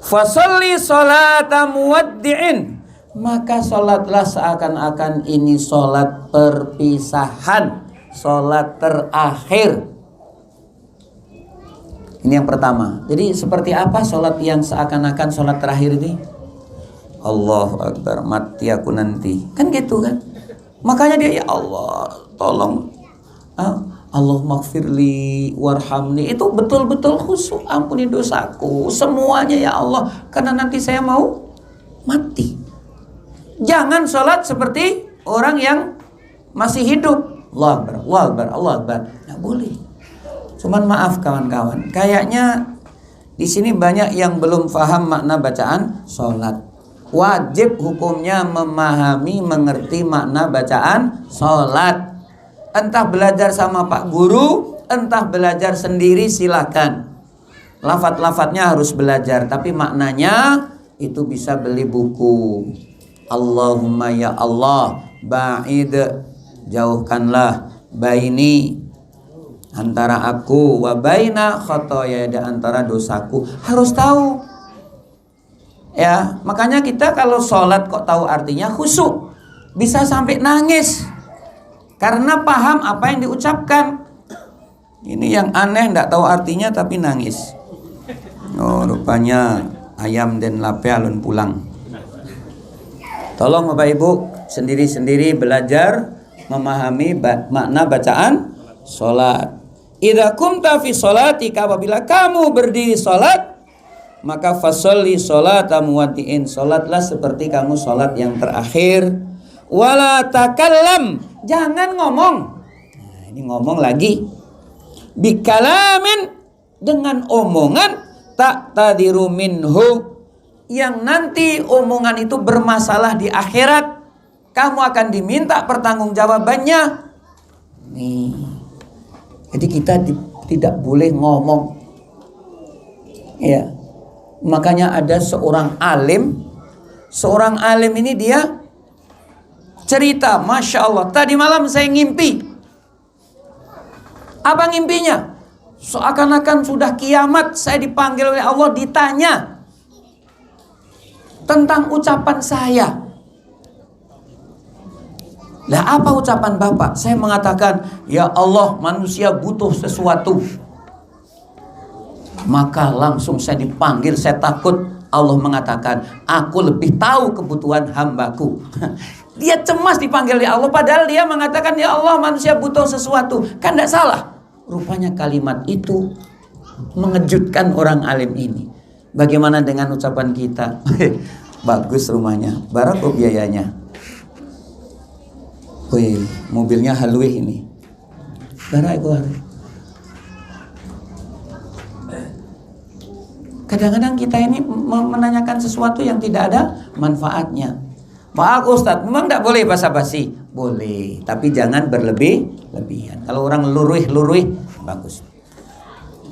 fasalli sholata muwaddi'in, maka sholatlah seakan-akan ini sholat perpisahan, sholat terakhir. Ini yang pertama. Jadi seperti apa sholat yang seakan-akan sholat terakhir ini? Allahu Akbar, mati aku nanti. Kan gitu kan? Makanya dia, ya Allah, tolong, Allah maghfirli warhamni. Itu betul-betul khusyuk, ampuni dosaku semuanya ya Allah, karena nanti saya mau mati. Jangan sholat seperti orang yang masih hidup. Allah Akbar, Allah Akbar, Allah Akbar. Nggak boleh. Cuman maaf kawan-kawan, kayaknya di sini banyak yang belum paham makna bacaan sholat. Wajib hukumnya memahami, mengerti makna bacaan sholat. Entah belajar sama Pak Guru, entah belajar sendiri, silakan. Lafaz-lafaznya harus belajar, tapi maknanya itu bisa beli buku. Allahumma ya Allah, ba'id, jauhkanlah baini, antara aku, wa baina khotoya, antara dosaku. Harus tahu. Ya, makanya kita kalau sholat kok tahu artinya, khusyuk, bisa sampai nangis karena paham apa yang diucapkan. Ini yang aneh, tidak tahu artinya tapi nangis. Oh, rupanya ayam dan lape alun pulang. Tolong Bapak Ibu sendiri-sendiri belajar memahami makna bacaan sholat. Idza kumta fi sholatika, apabila kamu berdiri sholat, maka fasolli sholata muwaddi'in, sholatlah seperti kamu sholat yang terakhir. Wala takallam, jangan ngomong. Nah, ini ngomong lagi. Bikalamin, dengan omongan, tak tadiru minhu, yang nanti omongan itu bermasalah di akhirat. Kamu akan diminta pertanggungjawabannya. Nih, jadi kita tidak boleh ngomong. Ya. Makanya ada seorang alim ini dia cerita, Masya Allah, tadi malam saya ngimpi. Apa ngimpinya? Seakan-akan sudah kiamat, saya dipanggil oleh Allah, ditanya tentang ucapan saya. Lah apa ucapan Bapak? Saya mengatakan, ya Allah, manusia butuh sesuatu. Maka langsung saya dipanggil, saya takut. Allah mengatakan, aku lebih tahu kebutuhan hambaku. Dia cemas dipanggil ya Allah, padahal dia mengatakan, ya Allah, manusia butuh sesuatu. Kan tidak salah. Rupanya kalimat itu mengejutkan orang alim ini. Bagaimana dengan ucapan kita? Bagus rumahnya, berapa biayanya? Wih, mobilnya halus ini. Berapa itu? Kadang-kadang kita ini menanyakan sesuatu yang tidak ada manfaatnya. Maaf Ustadz, memang tidak boleh basa-basi? Boleh, tapi jangan berlebihan. Kalau orang luruh, bagus.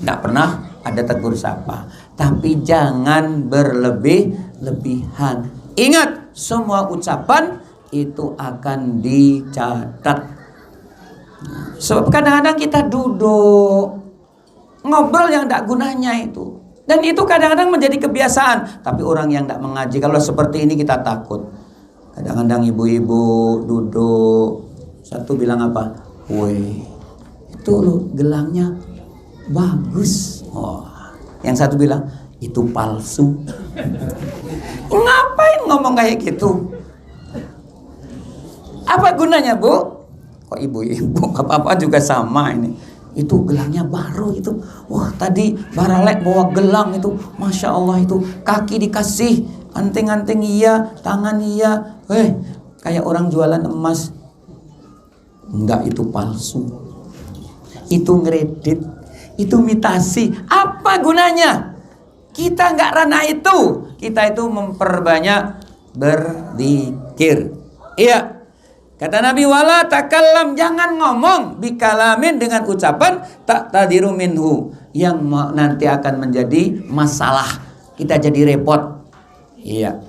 Tidak pernah ada tegur sapa. Tapi jangan berlebihan. Ingat, semua ucapan itu akan dicatat. Sebab kadang-kadang kita duduk ngobrol yang tidak gunanya itu. Dan itu kadang-kadang menjadi kebiasaan. Tapi orang yang tidak mengaji, kalau seperti ini kita takut. Kadang-kadang ibu-ibu duduk, satu bilang apa? Woi, itu loh gelangnya bagus. Oh, yang satu bilang itu palsu. Ngapain ngomong kayak gitu? Apa gunanya, Bu? Kok ibu-ibu apa-apa juga sama ini. Itu gelangnya baru itu. Wah, tadi Baralek bawa gelang itu, Masya Allah itu. Kaki dikasih, anting-anting iya, tangan iya. Kayak orang jualan emas. Enggak, itu palsu. Itu ngeredit, itu imitasi. Apa gunanya? Kita enggak ranah itu. Kita itu memperbanyak berzikir. Iya. Kata Nabi, wala takallam, jangan ngomong bikalamin dengan ucapan tak tadiru minhu, yang nanti akan menjadi masalah. Kita jadi repot. Iya.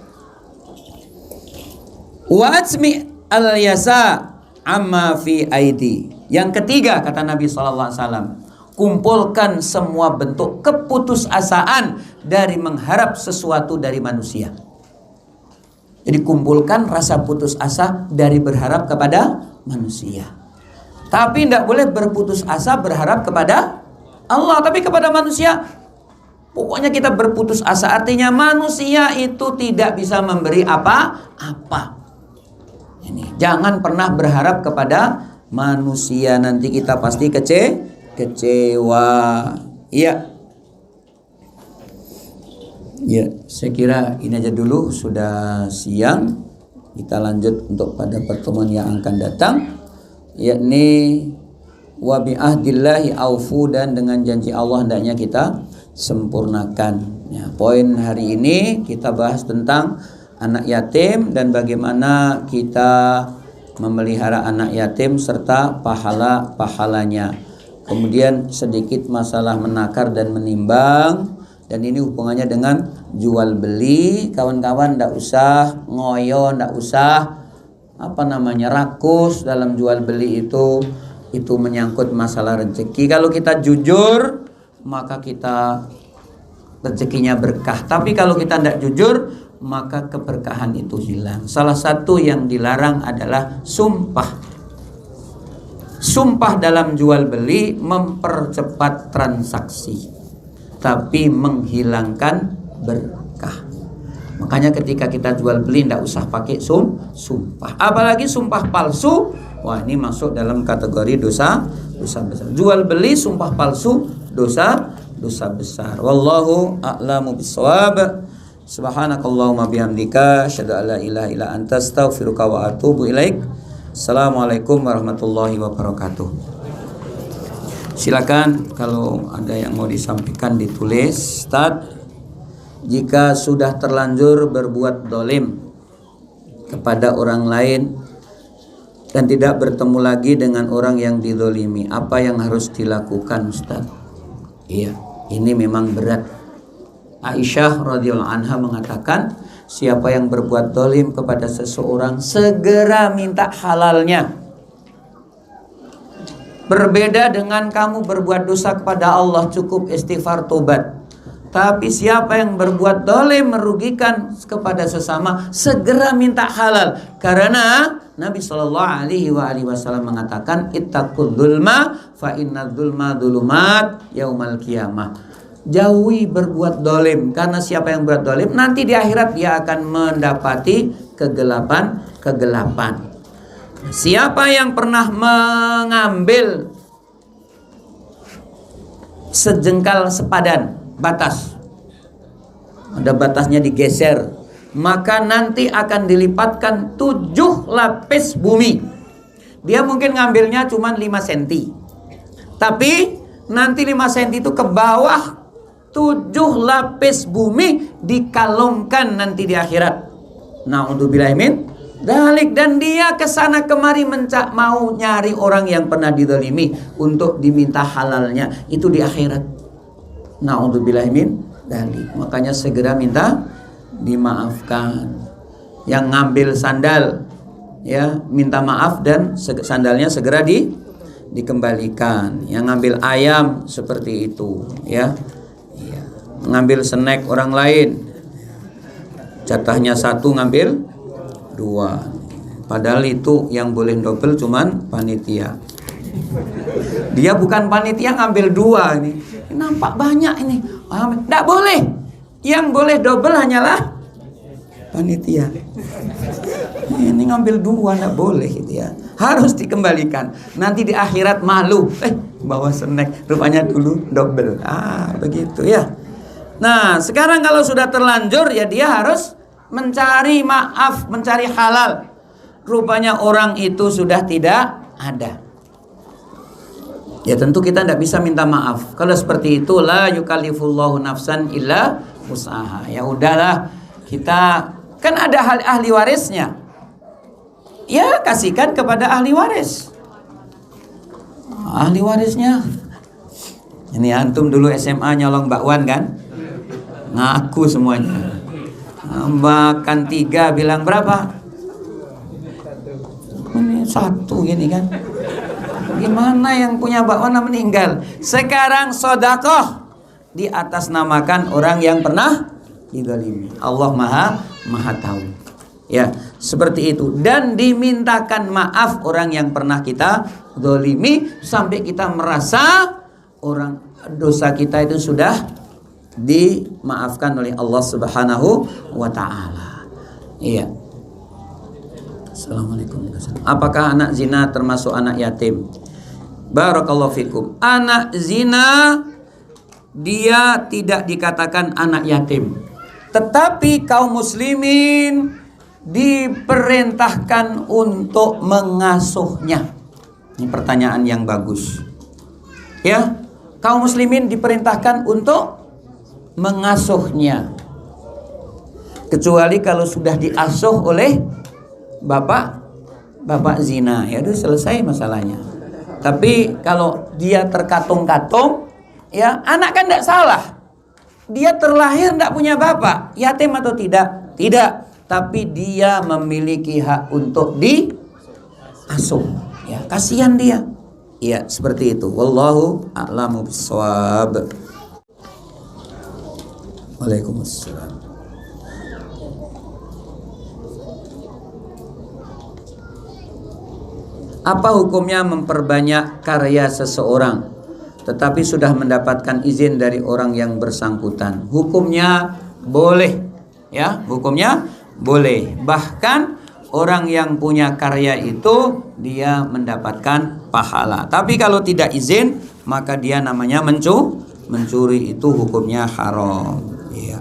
Wa atsmi al-yasa amma fi aidi. Yang ketiga kata Nabi SAW, kumpulkan semua bentuk keputusasaan dari mengharap sesuatu dari manusia. Jadi kumpulkan rasa putus asa dari berharap kepada manusia. Tapi tidak boleh berputus asa berharap kepada Allah, tapi kepada manusia. Pokoknya kita berputus asa, artinya manusia itu tidak bisa memberi apa-apa. Ini jangan pernah berharap kepada manusia, nanti kita pasti kecewa. Iya. Ya, saya kira ini aja dulu, sudah siang. Kita lanjut untuk pada pertemuan yang akan datang, yakni wa bi ahdillahi aufu, dan dengan janji Allah hendaknya kita sempurnakan. Ya, poin hari ini kita bahas tentang anak yatim dan bagaimana kita memelihara anak yatim serta pahala-pahalanya. Kemudian sedikit masalah menakar dan menimbang. Dan ini hubungannya dengan jual beli. Kawan-kawan tidak usah ngoyo, tidak usah rakus dalam jual beli itu. Itu menyangkut masalah rezeki. Kalau kita jujur, maka kita rezekinya berkah. Tapi kalau kita tidak jujur, maka keberkahan itu hilang. Salah satu yang dilarang adalah sumpah. Sumpah dalam jual beli mempercepat transaksi, tapi menghilangkan berkah. Makanya ketika kita jual beli tidak usah pakai sumpah. Apalagi sumpah palsu. Wah, ini masuk dalam kategori dosa besar. Jual beli sumpah palsu dosa besar. Wallahu a'lamu bissawab. Subhanakallahumma bihamdika asyhadu an la ilaha illa anta astaghfiruka wa atubu ilaik. Assalamualaikum warahmatullahi wabarakatuh. Silakan kalau ada yang mau disampaikan ditulis. Ustaz, jika sudah terlanjur berbuat dolim kepada orang lain dan tidak bertemu lagi dengan orang yang didolimi, apa yang harus dilakukan, Ustaz? Iya, ini memang berat. Aisyah radhiyallahu anha mengatakan, siapa yang berbuat dolim kepada seseorang, segera minta halalnya. Berbeda dengan kamu berbuat dosa kepada Allah, cukup istighfar tobat. Tapi siapa yang berbuat dolim merugikan kepada sesama, segera minta halal. Karena Nabi SAW mengatakan, ittaqul dzulma fa inna dzulma dzulumat yaumal qiyamah. Jauhi berbuat dolim, karena siapa yang berbuat dolim nanti di akhirat dia akan mendapati kegelapan. Siapa yang pernah mengambil sejengkal sepadan batas, ada batasnya digeser, maka nanti akan dilipatkan 7 lapis bumi. Dia mungkin ngambilnya cuma 5 cm, tapi nanti 5 cm itu ke bawah 7 lapis bumi dikalungkan nanti di akhirat. Na'udzubillahi min dzalik. Dan dia kesana kemari mau nyari orang yang pernah dizalimi untuk diminta halalnya, itu di akhirat. Na'udzubillahi min dzalik. Makanya segera minta dimaafkan. Yang ngambil sandal, ya, minta maaf dan sandalnya segera dikembalikan. Yang ngambil ayam seperti itu, ya. Ngambil snack orang lain, jatahnya 1 ngambil 2. Padahal itu yang boleh double cuman panitia. Dia bukan panitia ngambil 2 ini. Nampak banyak ini. Tidak boleh. Yang boleh double hanyalah panitia. Ini ngambil 2 tidak boleh gitu ya. Harus dikembalikan. Nanti di akhirat malu. Bawa snack, rupanya dulu double. Begitu ya. Nah, sekarang kalau sudah terlanjur ya dia harus mencari maaf, mencari halal. Rupanya orang itu sudah tidak ada. Ya tentu kita tidak bisa minta maaf. Kalau seperti itu, la yukallifullahu nafsan illa wus'aha. Ya udahlah, kita kan ada ahli warisnya. Ya kasihkan kepada ahli waris. Ahli warisnya. Ini antum dulu SMA nyolong bakwan kan? Ngaku semuanya. Makan 3 bilang berapa? Ini 1 gini kan. Gimana yang punya bakwan meninggal? Sekarang sedekah di atas namakan orang yang pernah dizalimi. Allah maha tahu. Ya, seperti itu. Dan dimintakan maaf orang yang pernah kita zalimi sampai kita merasa orang dosa kita itu sudah dimaafkan oleh Allah Subhanahu wa taala. Iya. Assalamualaikum. Apakah anak zina termasuk anak yatim? Barakallahu fikum. Anak zina dia tidak dikatakan anak yatim. Tetapi kaum muslimin diperintahkan untuk mengasuhnya. Ini pertanyaan yang bagus. Ya, kaum muslimin diperintahkan untuk mengasuhnya. Kecuali kalau sudah diasuh oleh bapak zina, ya udah selesai masalahnya. Tapi kalau dia terkatung-katung, ya anak kan tidak salah. Dia terlahir tidak punya bapak, yatim atau tidak? Tidak. Tapi dia memiliki hak untuk diasuh. Ya, kasihan dia. Ya, seperti itu. Wallahu a'lamu bishawab. Waalaikumsalam. Apa hukumnya memperbanyak karya seseorang tetapi sudah mendapatkan izin dari orang yang bersangkutan? Hukumnya boleh, ya, hukumnya boleh. Bahkan orang yang punya karya itu dia mendapatkan pahala. Tapi kalau tidak izin, maka dia namanya mencuri, itu hukumnya haram. Iya.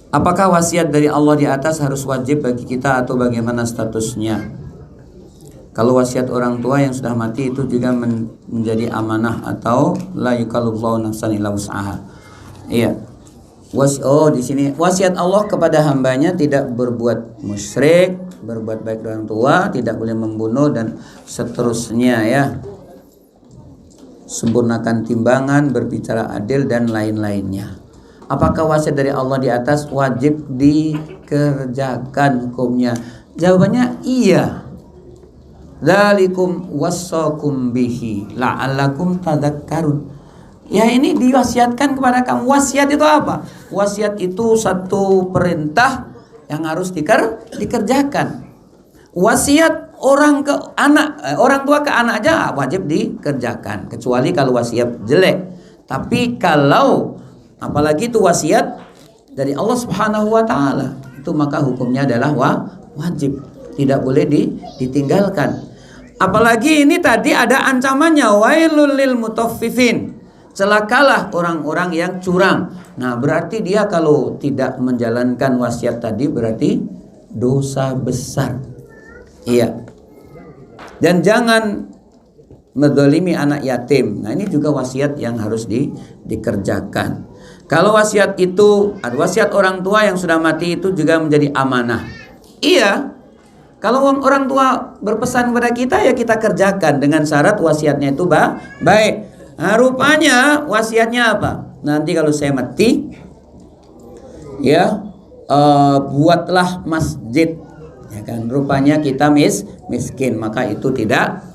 Apakah wasiat dari Allah di atas harus wajib bagi kita atau bagaimana statusnya? Kalau wasiat orang tua yang sudah mati itu juga menjadi amanah atau la yukallifullahu nafsan illa wus'aha. Iya. Di sini wasiat Allah kepada hambanya tidak berbuat musyrik, berbuat baik dengan orang tua, tidak boleh membunuh dan seterusnya ya. Sempurnakan timbangan, berbicara adil dan lain-lainnya. Apakah wasiat dari Allah di atas wajib dikerjakan hukumnya? Jawabannya iya. Dzalikum wassakum bihi la'allakum tadhakkarun. Ya ini diwasiatkan kepada kamu. Wasiat itu apa? Wasiat itu satu perintah yang harus dikerjakan. Wasiat orang ke anak, orang tua ke anak aja wajib dikerjakan, kecuali kalau wasiat jelek. Tapi kalau apalagi itu wasiat dari Allah Subhanahu wa taala, itu maka hukumnya adalah wajib, tidak boleh ditinggalkan. Apalagi ini tadi ada ancamannya, wailul lil mutaffifin. Celakalah orang-orang yang curang. Nah, berarti dia kalau tidak menjalankan wasiat tadi berarti dosa besar. Iya. Dan jangan mendolimi anak yatim. Nah, ini juga wasiat yang harus dikerjakan. Kalau wasiat itu, wasiat orang tua yang sudah mati itu juga menjadi amanah. Iya, kalau orang tua berpesan kepada kita, ya kita kerjakan dengan syarat wasiatnya itu baik. Nah, rupanya wasiatnya apa? Nanti kalau saya mati, ya buatlah masjid, ya kan? Rupanya kita miskin, maka itu tidak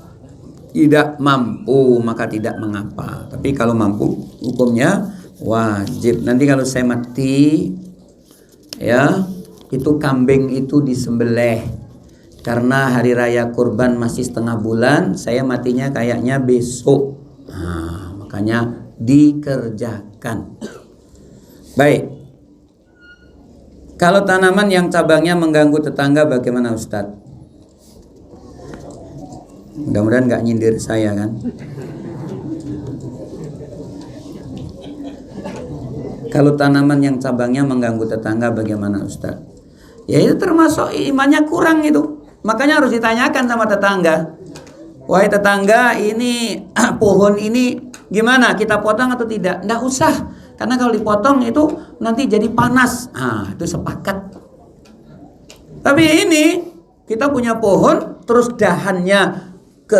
mampu, maka tidak mengapa. Tapi kalau mampu, hukumnya wajib. Nanti kalau saya mati, ya itu kambing itu disembelih. Karena hari raya kurban masih setengah bulan, saya matinya kayaknya besok. Nah, makanya dikerjakan. Baik. Kalau tanaman yang cabangnya mengganggu tetangga bagaimana Ustadz? Mudah-mudahan gak nyindir saya kan. Kalau tanaman yang cabangnya mengganggu tetangga bagaimana Ustadz? Ya itu termasuk imannya kurang itu. Makanya harus ditanyakan sama tetangga. Wahai tetangga, ini pohon ini gimana? Kita potong atau tidak? Nggak usah. Karena kalau dipotong itu nanti jadi panas. Nah, itu sepakat. Tapi ini kita punya pohon, terus dahannya ke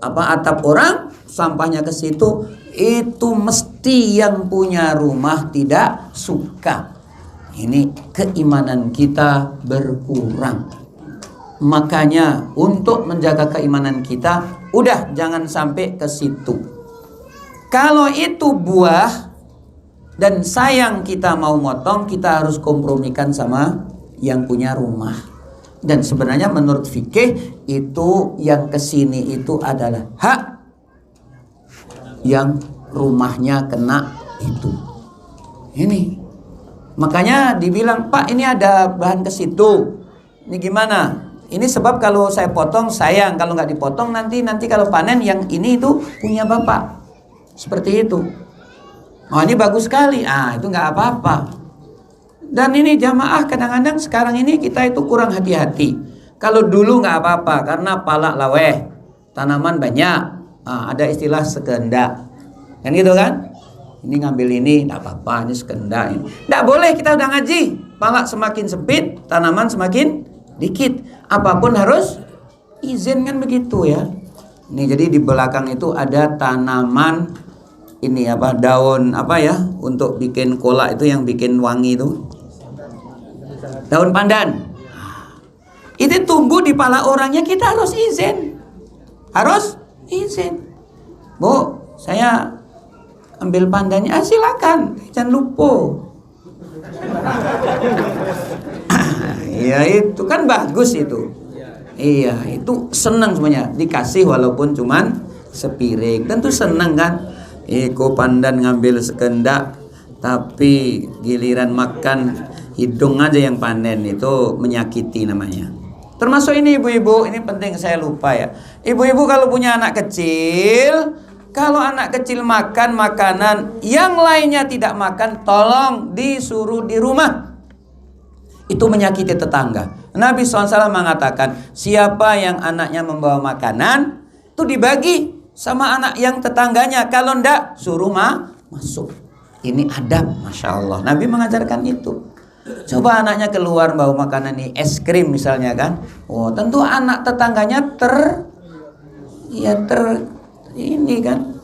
atap orang, sampahnya ke situ, itu mesti yang punya rumah tidak suka. Ini keimanan kita berkurang. Makanya untuk menjaga keimanan kita, udah jangan sampai ke situ. Kalau itu buah dan sayang kita mau motong, kita harus kompromikan sama yang punya rumah. Dan sebenarnya menurut fikih itu yang kesini itu adalah hak yang rumahnya kena itu. Ini makanya dibilang, Pak ini ada bahan ke situ. Ini gimana? Ini sebab kalau saya potong sayang, kalau nggak dipotong nanti kalau panen yang ini itu punya bapak. Seperti itu. Oh ini bagus sekali. Itu nggak apa-apa. Dan ini jamaah kadang-kadang sekarang ini kita itu kurang hati-hati. Kalau dulu nggak apa-apa karena palak laweh, tanaman banyak. Ada istilah sekendak. Kan gitu kan? Ini ngambil ini nggak apa-apa, ini sekendak. Nggak boleh, kita udah ngaji. Palak semakin sempit, tanaman semakin dikit. Apapun harus izin kan begitu ya. Ini jadi di belakang itu ada tanaman ini daun untuk bikin kolak itu yang bikin wangi itu. Daun pandan. Itu tumbuh di pala orangnya, kita harus izin. Harus izin. Bu, saya ambil pandannya. Silakan, jangan lupa. Iya itu kan bagus itu. Iya itu senang semuanya. Dikasih walaupun cuman sepiring. Tentu senang kan. Iko pandan ngambil sekendak, tapi giliran makan hidung aja yang panen, itu menyakiti namanya. Termasuk ini ibu-ibu, ini penting saya lupa ya. Ibu-ibu kalau punya anak kecil, kalau anak kecil makan makanan yang lainnya tidak makan, tolong disuruh di rumah. Itu menyakiti tetangga. Nabi SAW mengatakan, siapa yang anaknya membawa makanan, itu dibagi sama anak yang tetangganya. Kalau ndak, suruh masuk. Ini adab, Masya Allah. Nabi mengajarkan itu. Coba anaknya keluar bawa makanan nih, es krim misalnya kan. Oh, tentu anak tetangganya ini kan,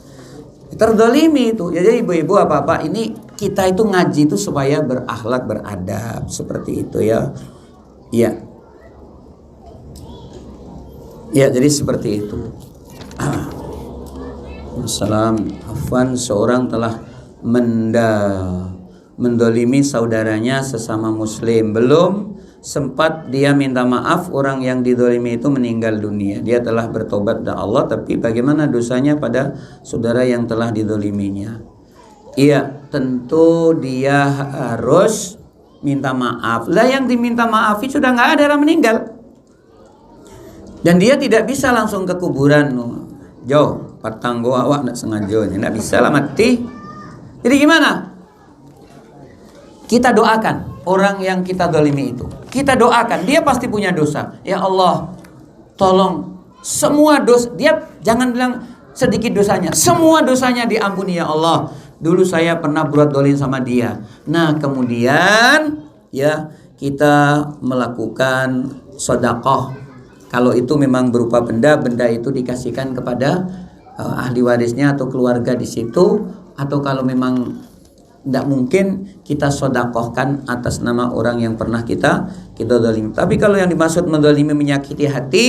terdolimi itu. Jadi ibu-ibu apa-apa, ini kita itu ngaji itu supaya berakhlak, beradab. Seperti itu ya. Iya. Ya, jadi seperti itu. Assalam, afwan, seorang telah mendolimi saudaranya sesama muslim. Belum sempat dia minta maaf, orang yang didolimi itu meninggal dunia. Dia telah bertobat kepada Allah, tapi bagaimana dosanya pada saudara yang telah didoliminya? Iya, tentu dia harus minta maaf. Lah yang diminta maaf itu sudah nggak ada, orang meninggal. Dan dia tidak bisa langsung ke kuburan. Jauh, patang gua awak nak sengaja, nggak bisa lah mati. Jadi gimana? Kita doakan orang yang kita dolimi itu. Kita doakan, dia pasti punya dosa. Ya Allah, tolong Semua dosa, dia jangan bilang sedikit dosanya, semua dosanya diampuni ya Allah. Dulu saya pernah berbuat dolim sama dia. Nah kemudian ya kita melakukan sedekah. Kalau itu memang berupa benda itu dikasihkan kepada ahli warisnya atau keluarga di situ. Atau kalau memang tidak mungkin, kita sedekahkan atas nama orang yang pernah kita zalim. Tapi kalau yang dimaksud menzalimi menyakiti hati,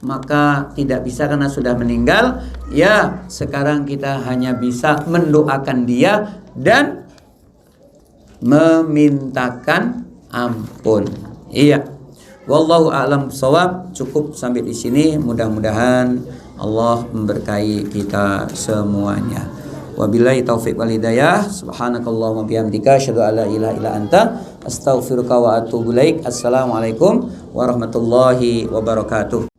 maka tidak bisa karena sudah meninggal. Ya, sekarang kita hanya bisa mendoakan dia dan memintakan ampun. Iya. Wallahu a'lam bishawab. Cukup sampai di sini. Mudah-mudahan Allah memberkahi kita semuanya. Wabillahi taufiq wal hidayah. Subhanakallahumma bihamdika asyhadu an la ilaha illa anta astaghfiruka wa atubu ilaik. Assalamualaikum warahmatullahi wabarakatuh.